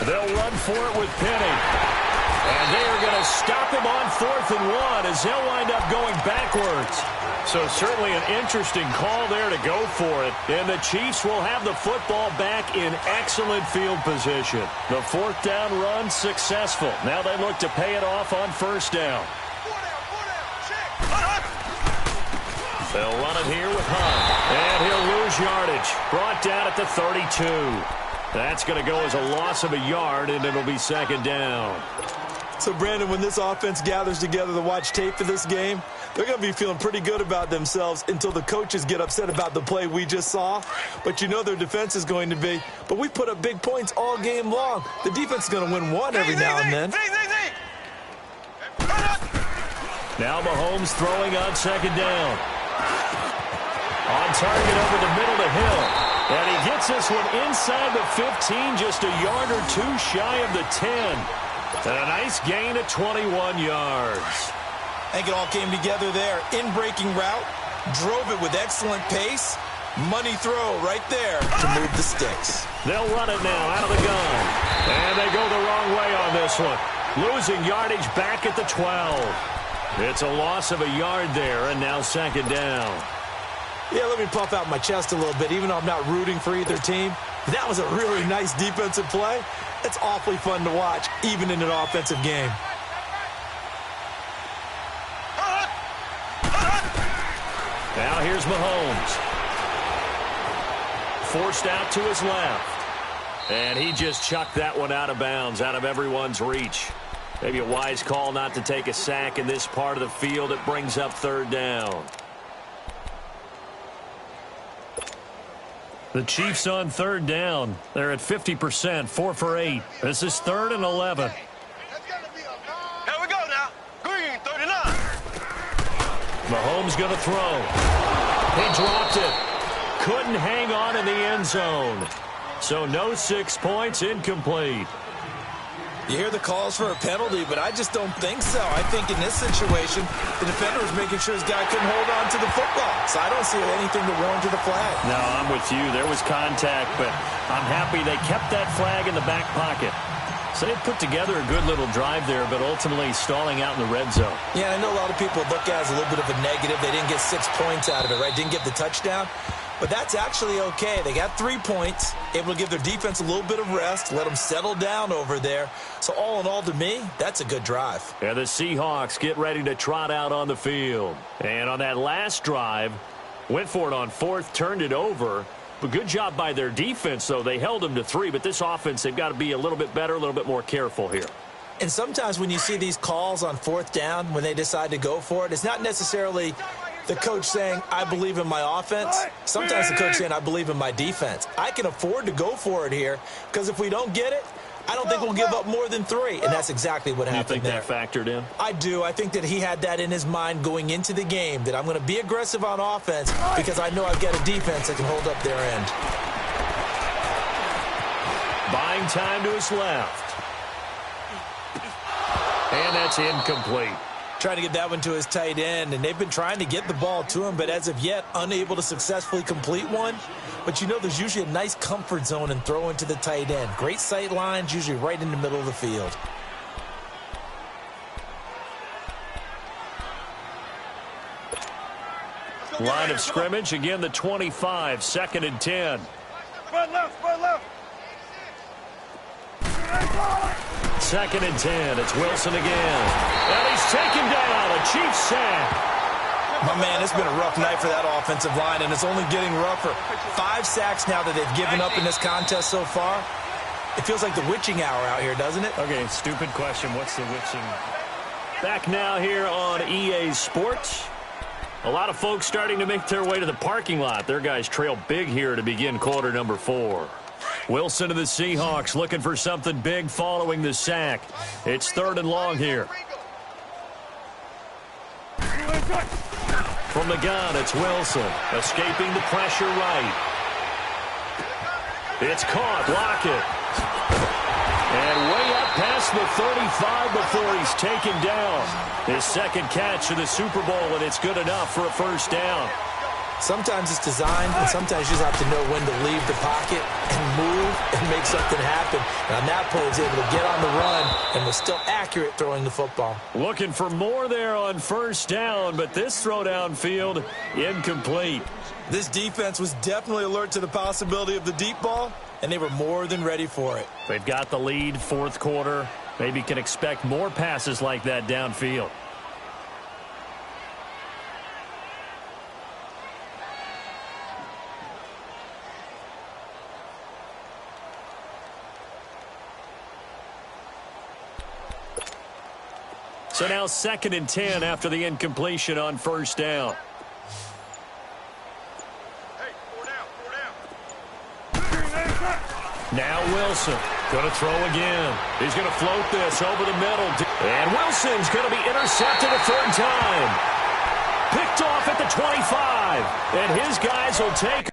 A: They'll run for it with Penny. And they are going to stop him on 4th and 1 as he'll wind up going backwards. So certainly an interesting call there to go for it. And the Chiefs will have the football back in excellent field position. The 4th down run successful. Now they look to pay it off on 1st down. They'll run it here with Hunt. And he'll lose yardage. Brought down at the 32. That's going to go as a loss of a yard, and it'll be 2nd down.
B: So, Brandon, when this offense gathers together to watch tape for this game, they're going to be feeling pretty good about themselves until the coaches get upset about the play we just saw. But you know their defense is going to be. But we put up big points all game long. The defense is going to win one every now and then.
A: Now Mahomes throwing on 2nd down. On target over the middle to Hill. And he gets this one inside the 15, just a yard or two shy of the 10. And a nice gain of 21 yards.
B: I think it all came together there. In-breaking route, drove it with excellent pace. Money throw right there to move the sticks.
A: They'll run it now out of the gun. And they go the wrong way on this one. Losing yardage back at the 12. It's a loss of a yard there, and now 2nd down.
B: Yeah, let me puff out my chest a little bit, even though I'm not rooting for either team. That was a really nice defensive play. It's awfully fun to watch, even in an offensive game.
A: Now here's Mahomes. Forced out to his left. And he just chucked that one out of bounds, out of everyone's reach. Maybe a wise call not to take a sack in this part of the field. It brings up 3rd down. The Chiefs on 3rd down. They're at 50%, 4 for 8. This is 3rd and 11.
C: Here we go now. Green, 39.
A: Mahomes going to throw. He dropped it. Couldn't hang on in the end zone. So no 6 points, incomplete.
B: You hear the calls for a penalty, but I just don't think so. I think in this situation, the defender was making sure his guy couldn't hold on to the football. So I don't see anything to warrant to the flag.
A: No, I'm with you. There was contact, but I'm happy they kept that flag in the back pocket. So they put together a good little drive there, but ultimately stalling out in the red zone.
B: Yeah, I know a lot of people look at it as a little bit of a negative. They didn't get 6 points out of it, right? Didn't get the touchdown. But that's actually okay. They got 3 points, able to give their defense a little bit of rest, let them settle down over there. So all in all, to me, that's a good drive.
A: And the Seahawks get ready to trot out on the field. And on that last drive, went for it on 4th, turned it over. But good job by their defense, though. They held them to 3, but this offense, they've got to be a little bit better, a little bit more careful here.
B: And sometimes when you see these calls on 4th down, when they decide to go for it, it's not necessarily the coach saying, I believe in my offense. Sometimes the coach saying, I believe in my defense. I can afford to go for it here because if we don't get it, I don't think we'll give up more than 3. And that's exactly what happened there.
A: You think that factored in?
B: I do. I think that he had that in his mind going into the game, that I'm going to be aggressive on offense because I know I've got a defense that can hold up their end.
A: Buying time to his left. And that's incomplete.
B: Trying to get that one to his tight end, and they've been trying to get the ball to him, but as of yet, unable to successfully complete one. But you know there's usually a nice comfort zone in throwing to the tight end. Great sight lines, usually right in the middle of the field.
A: Line of scrimmage, again the 25, 2nd and 10.
C: Spread left, spread left.
A: 2nd and 10. It's Wilson again. And he's taken down. A Chiefs sack.
B: My man, it's been a rough night for that offensive line, and it's only getting rougher. 5 sacks now that they've given up in this contest so far. It feels like the witching hour out here, doesn't it?
A: Okay, stupid question. What's the witching? Back now here on EA Sports. A lot of folks starting to make their way to the parking lot. Their guys trail big here to begin quarter number 4. Wilson to the Seahawks looking for something big following the sack. It's 3rd and long here. From the gun, it's Wilson. Escaping the pressure right. It's caught. Lockett. And way up past the 35 before he's taken down. His second catch of the Super Bowl, and it's good enough for a first down.
B: Sometimes it's designed, and sometimes you just have to know when to leave the pocket and move and make something happen. And on that play, he was able to get on the run and was still accurate throwing the football.
A: Looking for more there on first down, but this throw downfield, incomplete.
B: This defense was definitely alert to the possibility of the deep ball, and they were more than ready for it.
A: They've got the lead, fourth quarter. Maybe can expect more passes like that downfield. So now 2nd and 10 after the incompletion on first down. Now Wilson going to throw again. He's going to float this over the middle. And Wilson's going to be intercepted a third time. Picked off at the 25. And his guys will take.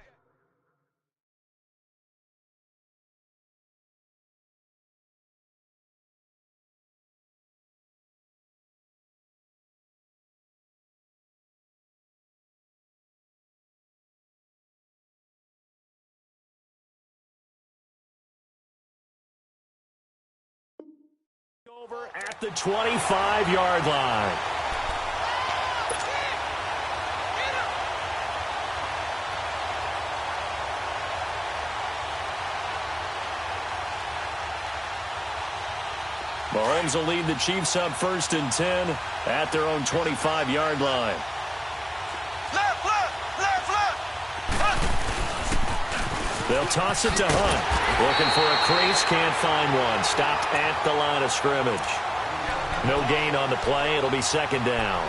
A: Over at the 25-yard line. Mahomes will lead the Chiefs up 1st and 10 at their own 25-yard line. They'll toss it to Hunt. Looking for a crease, can't find one. Stopped at the line of scrimmage. No gain on the play. It'll be 2nd down.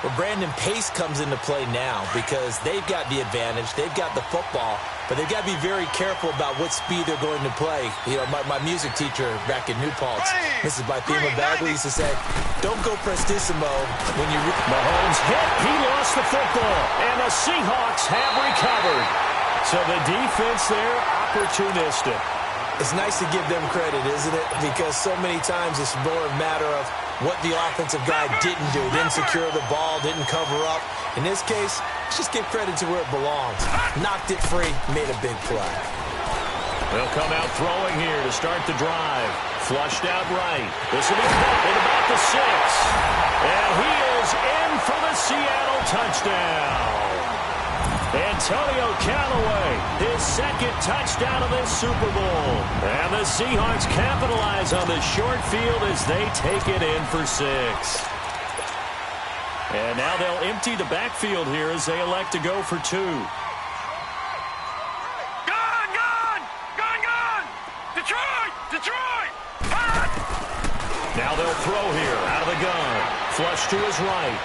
B: Well, Brandon, pace comes into play now because they've got the advantage. They've got the football, but they've got to be very careful about what speed they're going to play. You know, my music teacher back in New Paltz, Mrs. Bythema Bagley, used to say, don't go prestissimo when you...
A: Mahomes hit. He lost the football, and the Seahawks have recovered. So the defense there, opportunistic.
B: It's nice to give them credit, isn't it? Because so many times it's more a matter of what the offensive guy didn't do. Didn't secure the ball, didn't cover up. In this case, just give credit to where it belongs. Knocked it free, made a big play.
A: They'll come out throwing here to start the drive. Flushed out right. This will be caught at about the 6. And he is in for the Seattle touchdown. Antonio Callaway, his 2nd touchdown of this Super Bowl. And the Seahawks capitalize on the short field as they take it in for 6. And now they'll empty the backfield here as they elect to go for 2.
C: Gun! Detroit!
A: Now they'll throw here out of the gun. Flush to his right.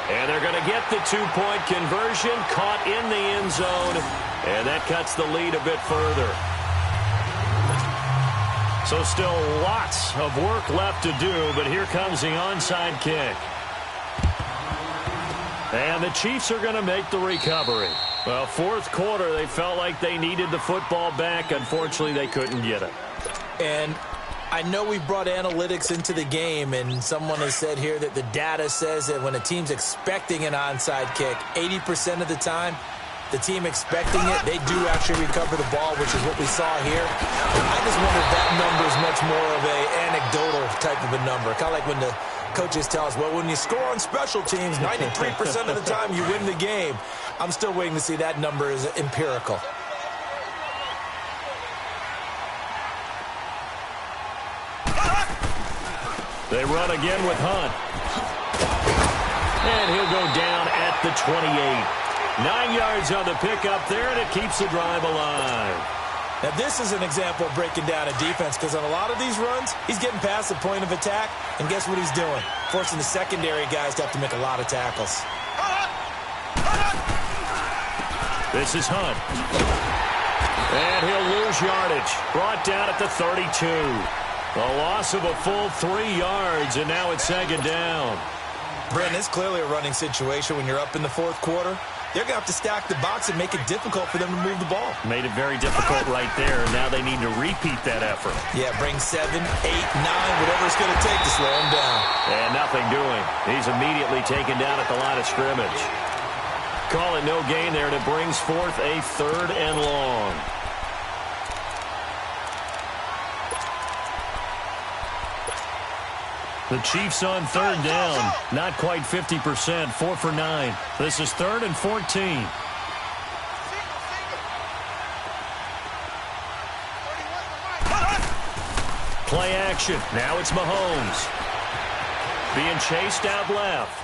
A: And they're going to get the 2-point conversion, caught in the end zone, and that cuts the lead a bit further. So still lots of work left to do, but here comes the onside kick. And the Chiefs are going to make the recovery. Well, fourth quarter, they felt like they needed the football back. Unfortunately, they couldn't get it.
B: And I know we've brought analytics into the game, and someone has said here that the data says that when a team's expecting an onside kick, 80% of the time, the team expecting it, they do actually recover the ball, which is what we saw here. I just wonder if that number is much more of an anecdotal type of a number. Kind of like when the coaches tell us, well, when you score on special teams, 93% of the time you win the game. I'm still waiting to see that number is empirical.
A: They run again with Hunt. And he'll go down at the 28. 9 yards on the pickup there, and it keeps the drive alive.
B: Now, this is an example of breaking down a defense, because on a lot of these runs, he's getting past the point of attack, and guess what he's doing? Forcing the secondary guys to have to make a lot of tackles.
A: This is Hunt. And he'll lose yardage. Brought down at the 32. A loss of a full 3 yards, and now it's second down.
B: Brandon, it's clearly a running situation when you're up in the fourth quarter. They're going to have to stack the box and make it difficult for them to move the ball.
A: Made it very difficult right there. Now they need to repeat that effort.
B: Yeah, bring 7, 8, 9, whatever it's going to take to slow him down.
A: And nothing doing. He's immediately taken down at the line of scrimmage. Call it no gain there, and it brings forth a 3rd and long. The Chiefs on 3rd down. Not quite 50%. 4 for 9. This is 3rd and 14. Play action. Now it's Mahomes. Being chased out left.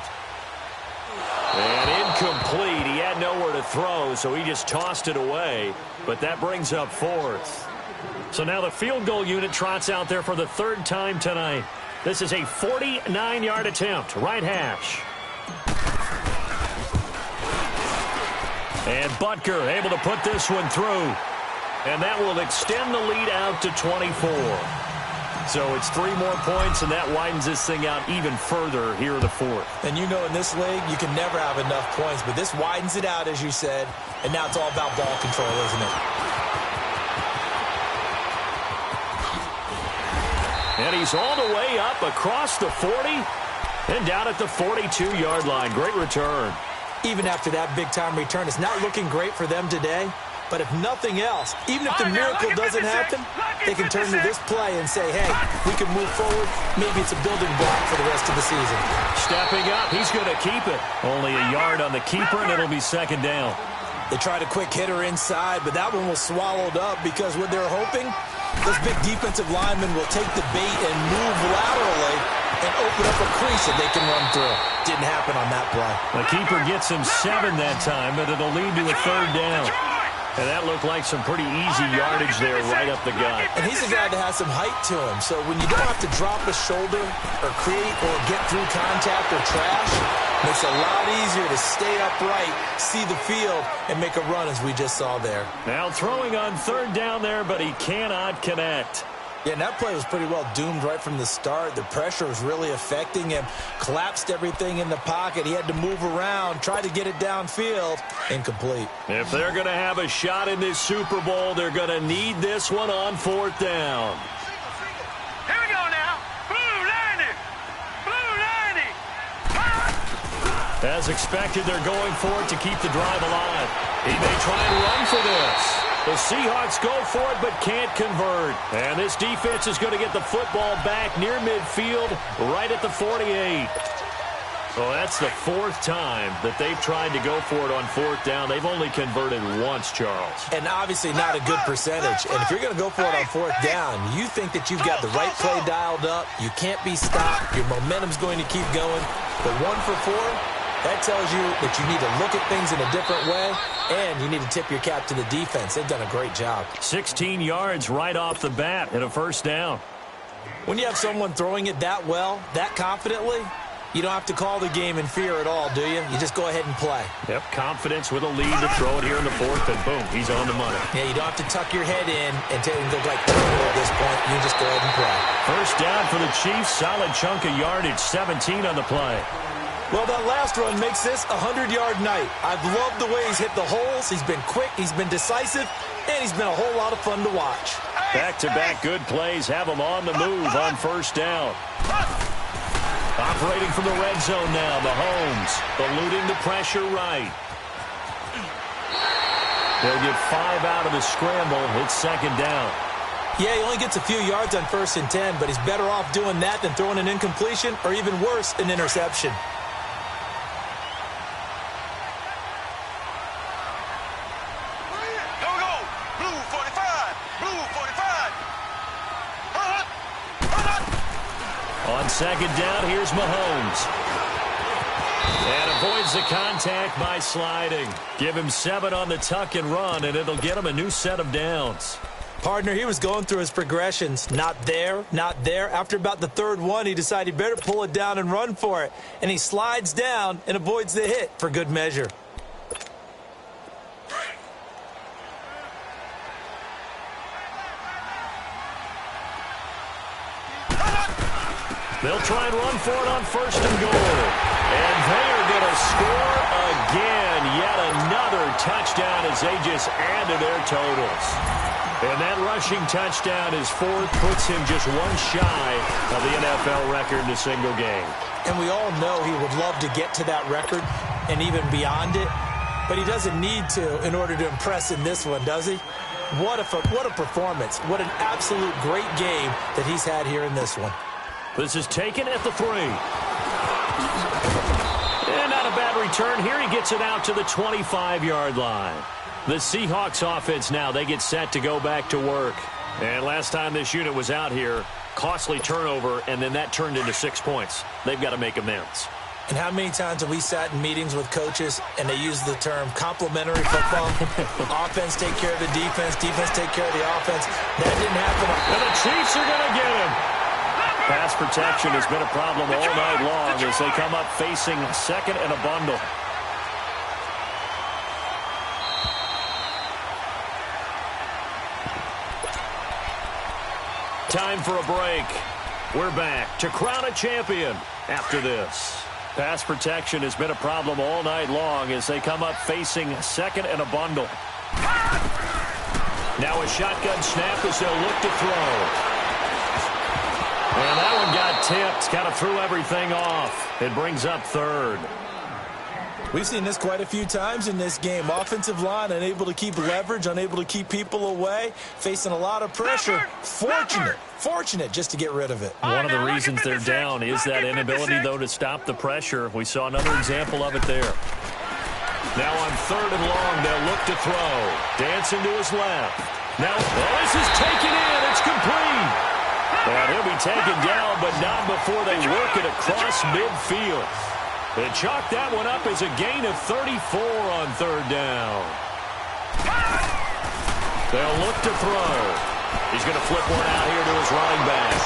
A: And incomplete. He had nowhere to throw, so he just tossed it away. But that brings up 4th. So now the field goal unit trots out there for the 3rd time tonight. This is a 49-yard attempt, right hash. And Butker able to put this one through. And that will extend the lead out to 24. So it's 3 more points, and that widens this thing out even further here in the 4th.
B: And you know in this league, you can never have enough points, but this widens it out, as you said, and now it's all about ball control, isn't it?
A: And he's all the way up across the 40 and down at the 42-yard line. Great return.
B: Even after that big-time return, it's not looking great for them today. But if nothing else, even if the miracle doesn't happen, they can turn to this play and say, hey, we can move forward. Maybe it's a building block for the rest of the season.
A: Stepping up, he's going to keep it. Only a yard on the keeper, and it'll be 2nd down.
B: They tried a quick hitter inside, but that one was swallowed up because what they're hoping, those big defensive linemen will take the bait and move laterally and open up a crease that they can run through. Didn't happen on that play.
A: The keeper gets him 7 that time, but it'll lead to a 3rd down. And that looked like some pretty easy yardage there right up the gut.
B: And he's a guy that has some height to him. So when you don't have to drop a shoulder or create or get through contact or trash, makes it a lot easier to stay upright, see the field, and make a run as we just saw there.
A: Now throwing on 3rd down there, but he cannot connect.
B: Yeah, and that play was pretty well doomed right from the start. The pressure was really affecting him. Collapsed everything in the pocket. He had to move around, try to get it downfield. Incomplete.
A: If they're going to have a shot in this Super Bowl, they're going to need this one on 4th down.
C: Here we go now. Blue 90. Blue 90.
A: As expected, they're going for it to keep the drive alive. He may try and run for this. The Seahawks go for it but can't convert. And this defense is going to get the football back near midfield right at the 48. So that's the 4th time that they've tried to go for it on 4th down. They've only converted once, Charles.
B: And obviously not a good percentage. And if you're going to go for it on 4th down, you think that you've got the right play dialed up. You can't be stopped. Your momentum's going to keep going. But 1 for 4, that tells you that you need to look at things in a different way, and you need to tip your cap to the defense. They've done a great job.
A: 16 yards right off the bat and a 1st down.
B: When you have someone throwing it that well, that confidently, you don't have to call the game in fear at all, do you? You just go ahead and play.
A: Yep, confidence with a lead to throw it here in the 4th, and boom, he's on the money.
B: Yeah, you don't have to tuck your head in and go like at this point. You just go ahead and play.
A: 1st down for the Chiefs. Solid chunk of yardage, 17 on the play.
B: Well, that last run makes this a 100-yard night. I've loved the way he's hit the holes. He's been quick, he's been decisive, and he's been a whole lot of fun to watch.
A: Back-to-back good plays have him on the move on 1st down. Operating from the red zone now, Mahomes eluding the pressure right. They'll get 5 out of the scramble. It's 2nd down.
B: Yeah, he only gets a few yards on 1st and 10, but he's better off doing that than throwing an incompletion or even worse, an interception.
A: On 2nd down, here's Mahomes. And avoids the contact by sliding. Give him 7 on the tuck and run, and it'll get him a new set of downs.
B: Partner, he was going through his progressions. Not there, not there. After about the 3rd one, he decided he better pull it down and run for it. And he slides down and avoids the hit for good measure.
A: They'll try and run for it on 1st and goal. And they are going to score again. Yet another touchdown as they just add to their totals. And that rushing touchdown is 4th, puts him just one shy of the NFL record in a single game.
B: And we all know he would love to get to that record and even beyond it. But he doesn't need to in order to impress in this one, does he? What a performance. What an absolute great game that he's had here in this one.
A: This is taken at the 3. And not a bad return here. He gets it out to the 25-yard line. The Seahawks offense now, they get set to go back to work. And last time this unit was out here, costly turnover, and then that turned into 6 points. They've got to make amends.
B: And how many times have we sat in meetings with coaches and they use the term complementary football? Offense take care of the defense, defense take care of the offense. That didn't happen.
A: And the Chiefs are going to get him. Pass protection has been a problem all night long as they come up facing 2nd and a bundle. Time for a break. We're back to crown a champion after this. Pass protection has been a problem all night long as they come up facing 2nd and a bundle. Now a shotgun snap as they'll look to throw. And that one got tipped. Kind of threw everything off. It brings up 3rd.
B: We've seen this quite a few times in this game. Offensive line unable to keep leverage, unable to keep people away, facing a lot of pressure. Fortunate just to get rid of it.
A: One of the reasons they're down is that inability, though, to stop the pressure. We saw another example of it there. Now on 3rd and long, they'll look to throw. Dancing to his left. Now, this is taken in. It's complete. And he'll be taken down, but not before they work it across midfield. They chalk that one up as a gain of 34 on 3rd down. They'll look to throw. He's going to flip one out here to his running back.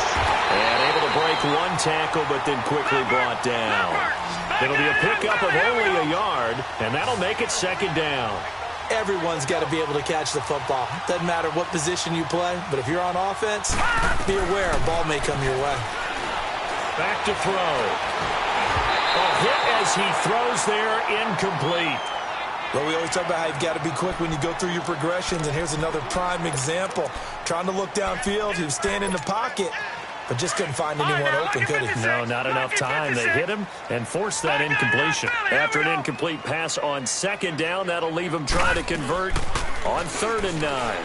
A: And able to break one tackle, but then quickly brought down. It'll be a pickup of only a yard, and that'll make it 2nd down.
B: Everyone's got to be able to catch the football. Doesn't matter what position you play, but if you're on offense, be aware a ball may come your way.
A: Back to throw. A hit as he throws there, incomplete.
B: Well, we always talk about how you've got to be quick when you go through your progressions, and here's another prime example. Trying to look downfield, he was standing in the pocket, but just couldn't find anyone open, could he?
A: No, not enough time. They hit him and forced that incompletion. After an incomplete pass on 2nd down, that'll leave him trying to convert on 3rd and 9.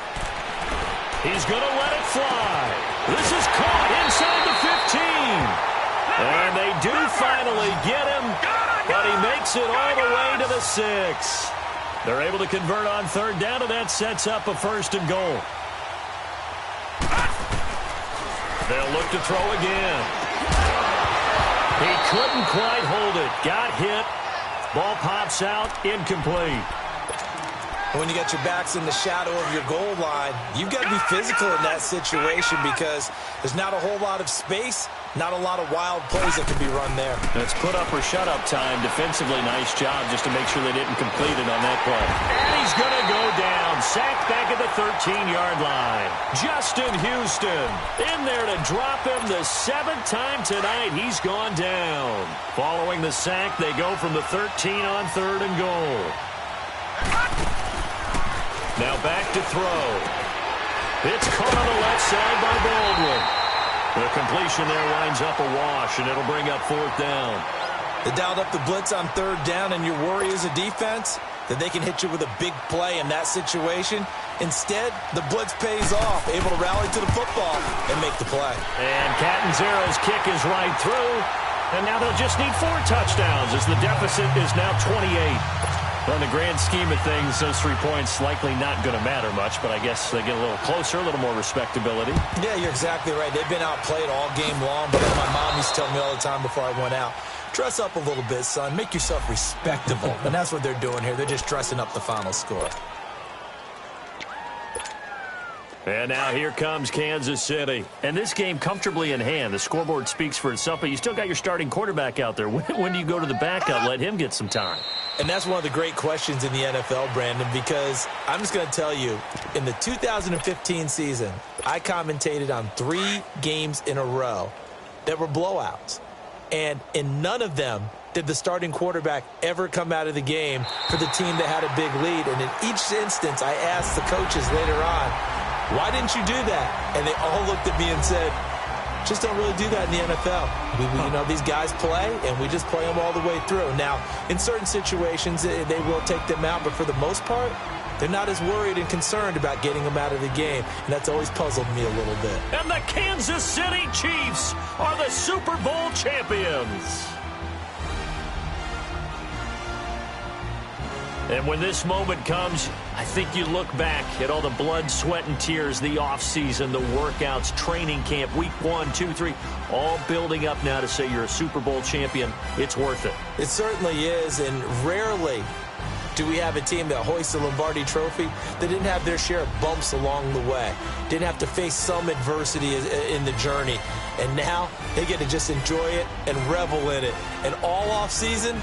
A: He's going to let it fly. This is caught inside the 15. And they do finally get him, but he makes it all the way to the 6. They're able to convert on 3rd down, and that sets up a 1st and goal. They'll look to throw again. He couldn't quite hold it. Got hit. Ball pops out, incomplete.
B: When you got your backs in the shadow of your goal line, you've got to be physical in that situation because there's not a whole lot of space, not a lot of wild plays that can be run there.
A: That's put up or shut up time. Defensively, nice job just to make sure they didn't complete it on that play. And he's going to go down. Sacked back at the 13-yard line. Justin Houston in there to drop him the 7th time tonight. He's gone down. Following the sack, they go from the 13 on 3rd and goal. Now back to throw. It's caught on the left side by Baldwin. The completion there winds up a wash, and it'll bring up 4th down.
B: They dialed up the blitz on 3rd down, and your worry as a defense that they can hit you with a big play in that situation. Instead, the blitz pays off, able to rally to the football and make the play.
A: And Catanzaro's kick is right through, and now they'll just need 4 touchdowns as the deficit is now 28. Well, in the grand scheme of things, those 3 points likely not going to matter much, but I guess they get a little closer, a little more respectability.
B: Yeah, you're exactly right. They've been outplayed all game long, but my mom used to tell me all the time before I went out, dress up a little bit, son. Make yourself respectable. And that's what they're doing here. They're just dressing up the final score.
A: And now here comes Kansas City. And this game comfortably in hand. The scoreboard speaks for itself, but you still got your starting quarterback out there. When do you go to the backup, let him get some time?
B: And that's one of the great questions in the NFL, Brandon, because I'm just going to tell you, in the 2015 season, I commentated on 3 games in a row that were blowouts. And in none of them did the starting quarterback ever come out of the game for the team that had a big lead. And in each instance, I asked the coaches later on, why didn't you do that? And they all looked at me and said, just don't really do that in the NFL. These guys play, and we just play them all the way through. Now, in certain situations, they will take them out, but for the most part, they're not as worried and concerned about getting them out of the game, and that's always puzzled me a little bit.
A: And the Kansas City Chiefs are the Super Bowl champions. And when this moment comes, I think you look back at all the blood, sweat, and tears, the offseason, the workouts, training camp, week 1, 2, 3, all building up now to say you're a Super Bowl champion. It's worth it.
B: It certainly is, and rarely do we have a team that hoists a Lombardi trophy that didn't have their share of bumps along the way, didn't have to face some adversity in the journey, and now they get to just enjoy it and revel in it. And all offseason,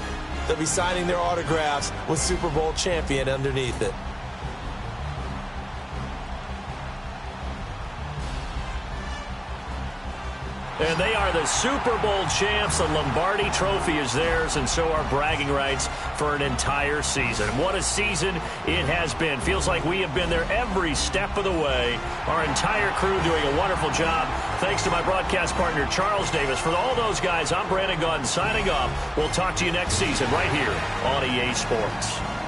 B: they'll be signing their autographs with Super Bowl champion underneath it.
A: And they are the Super Bowl champs. The Lombardi Trophy is theirs, and so are bragging rights for an entire season. What a season it has been. Feels like we have been there every step of the way. Our entire crew doing a wonderful job. Thanks to my broadcast partner, Charles Davis. For all those guys, I'm Brandon Gaudin signing off. We'll talk to you next season right here on EA Sports.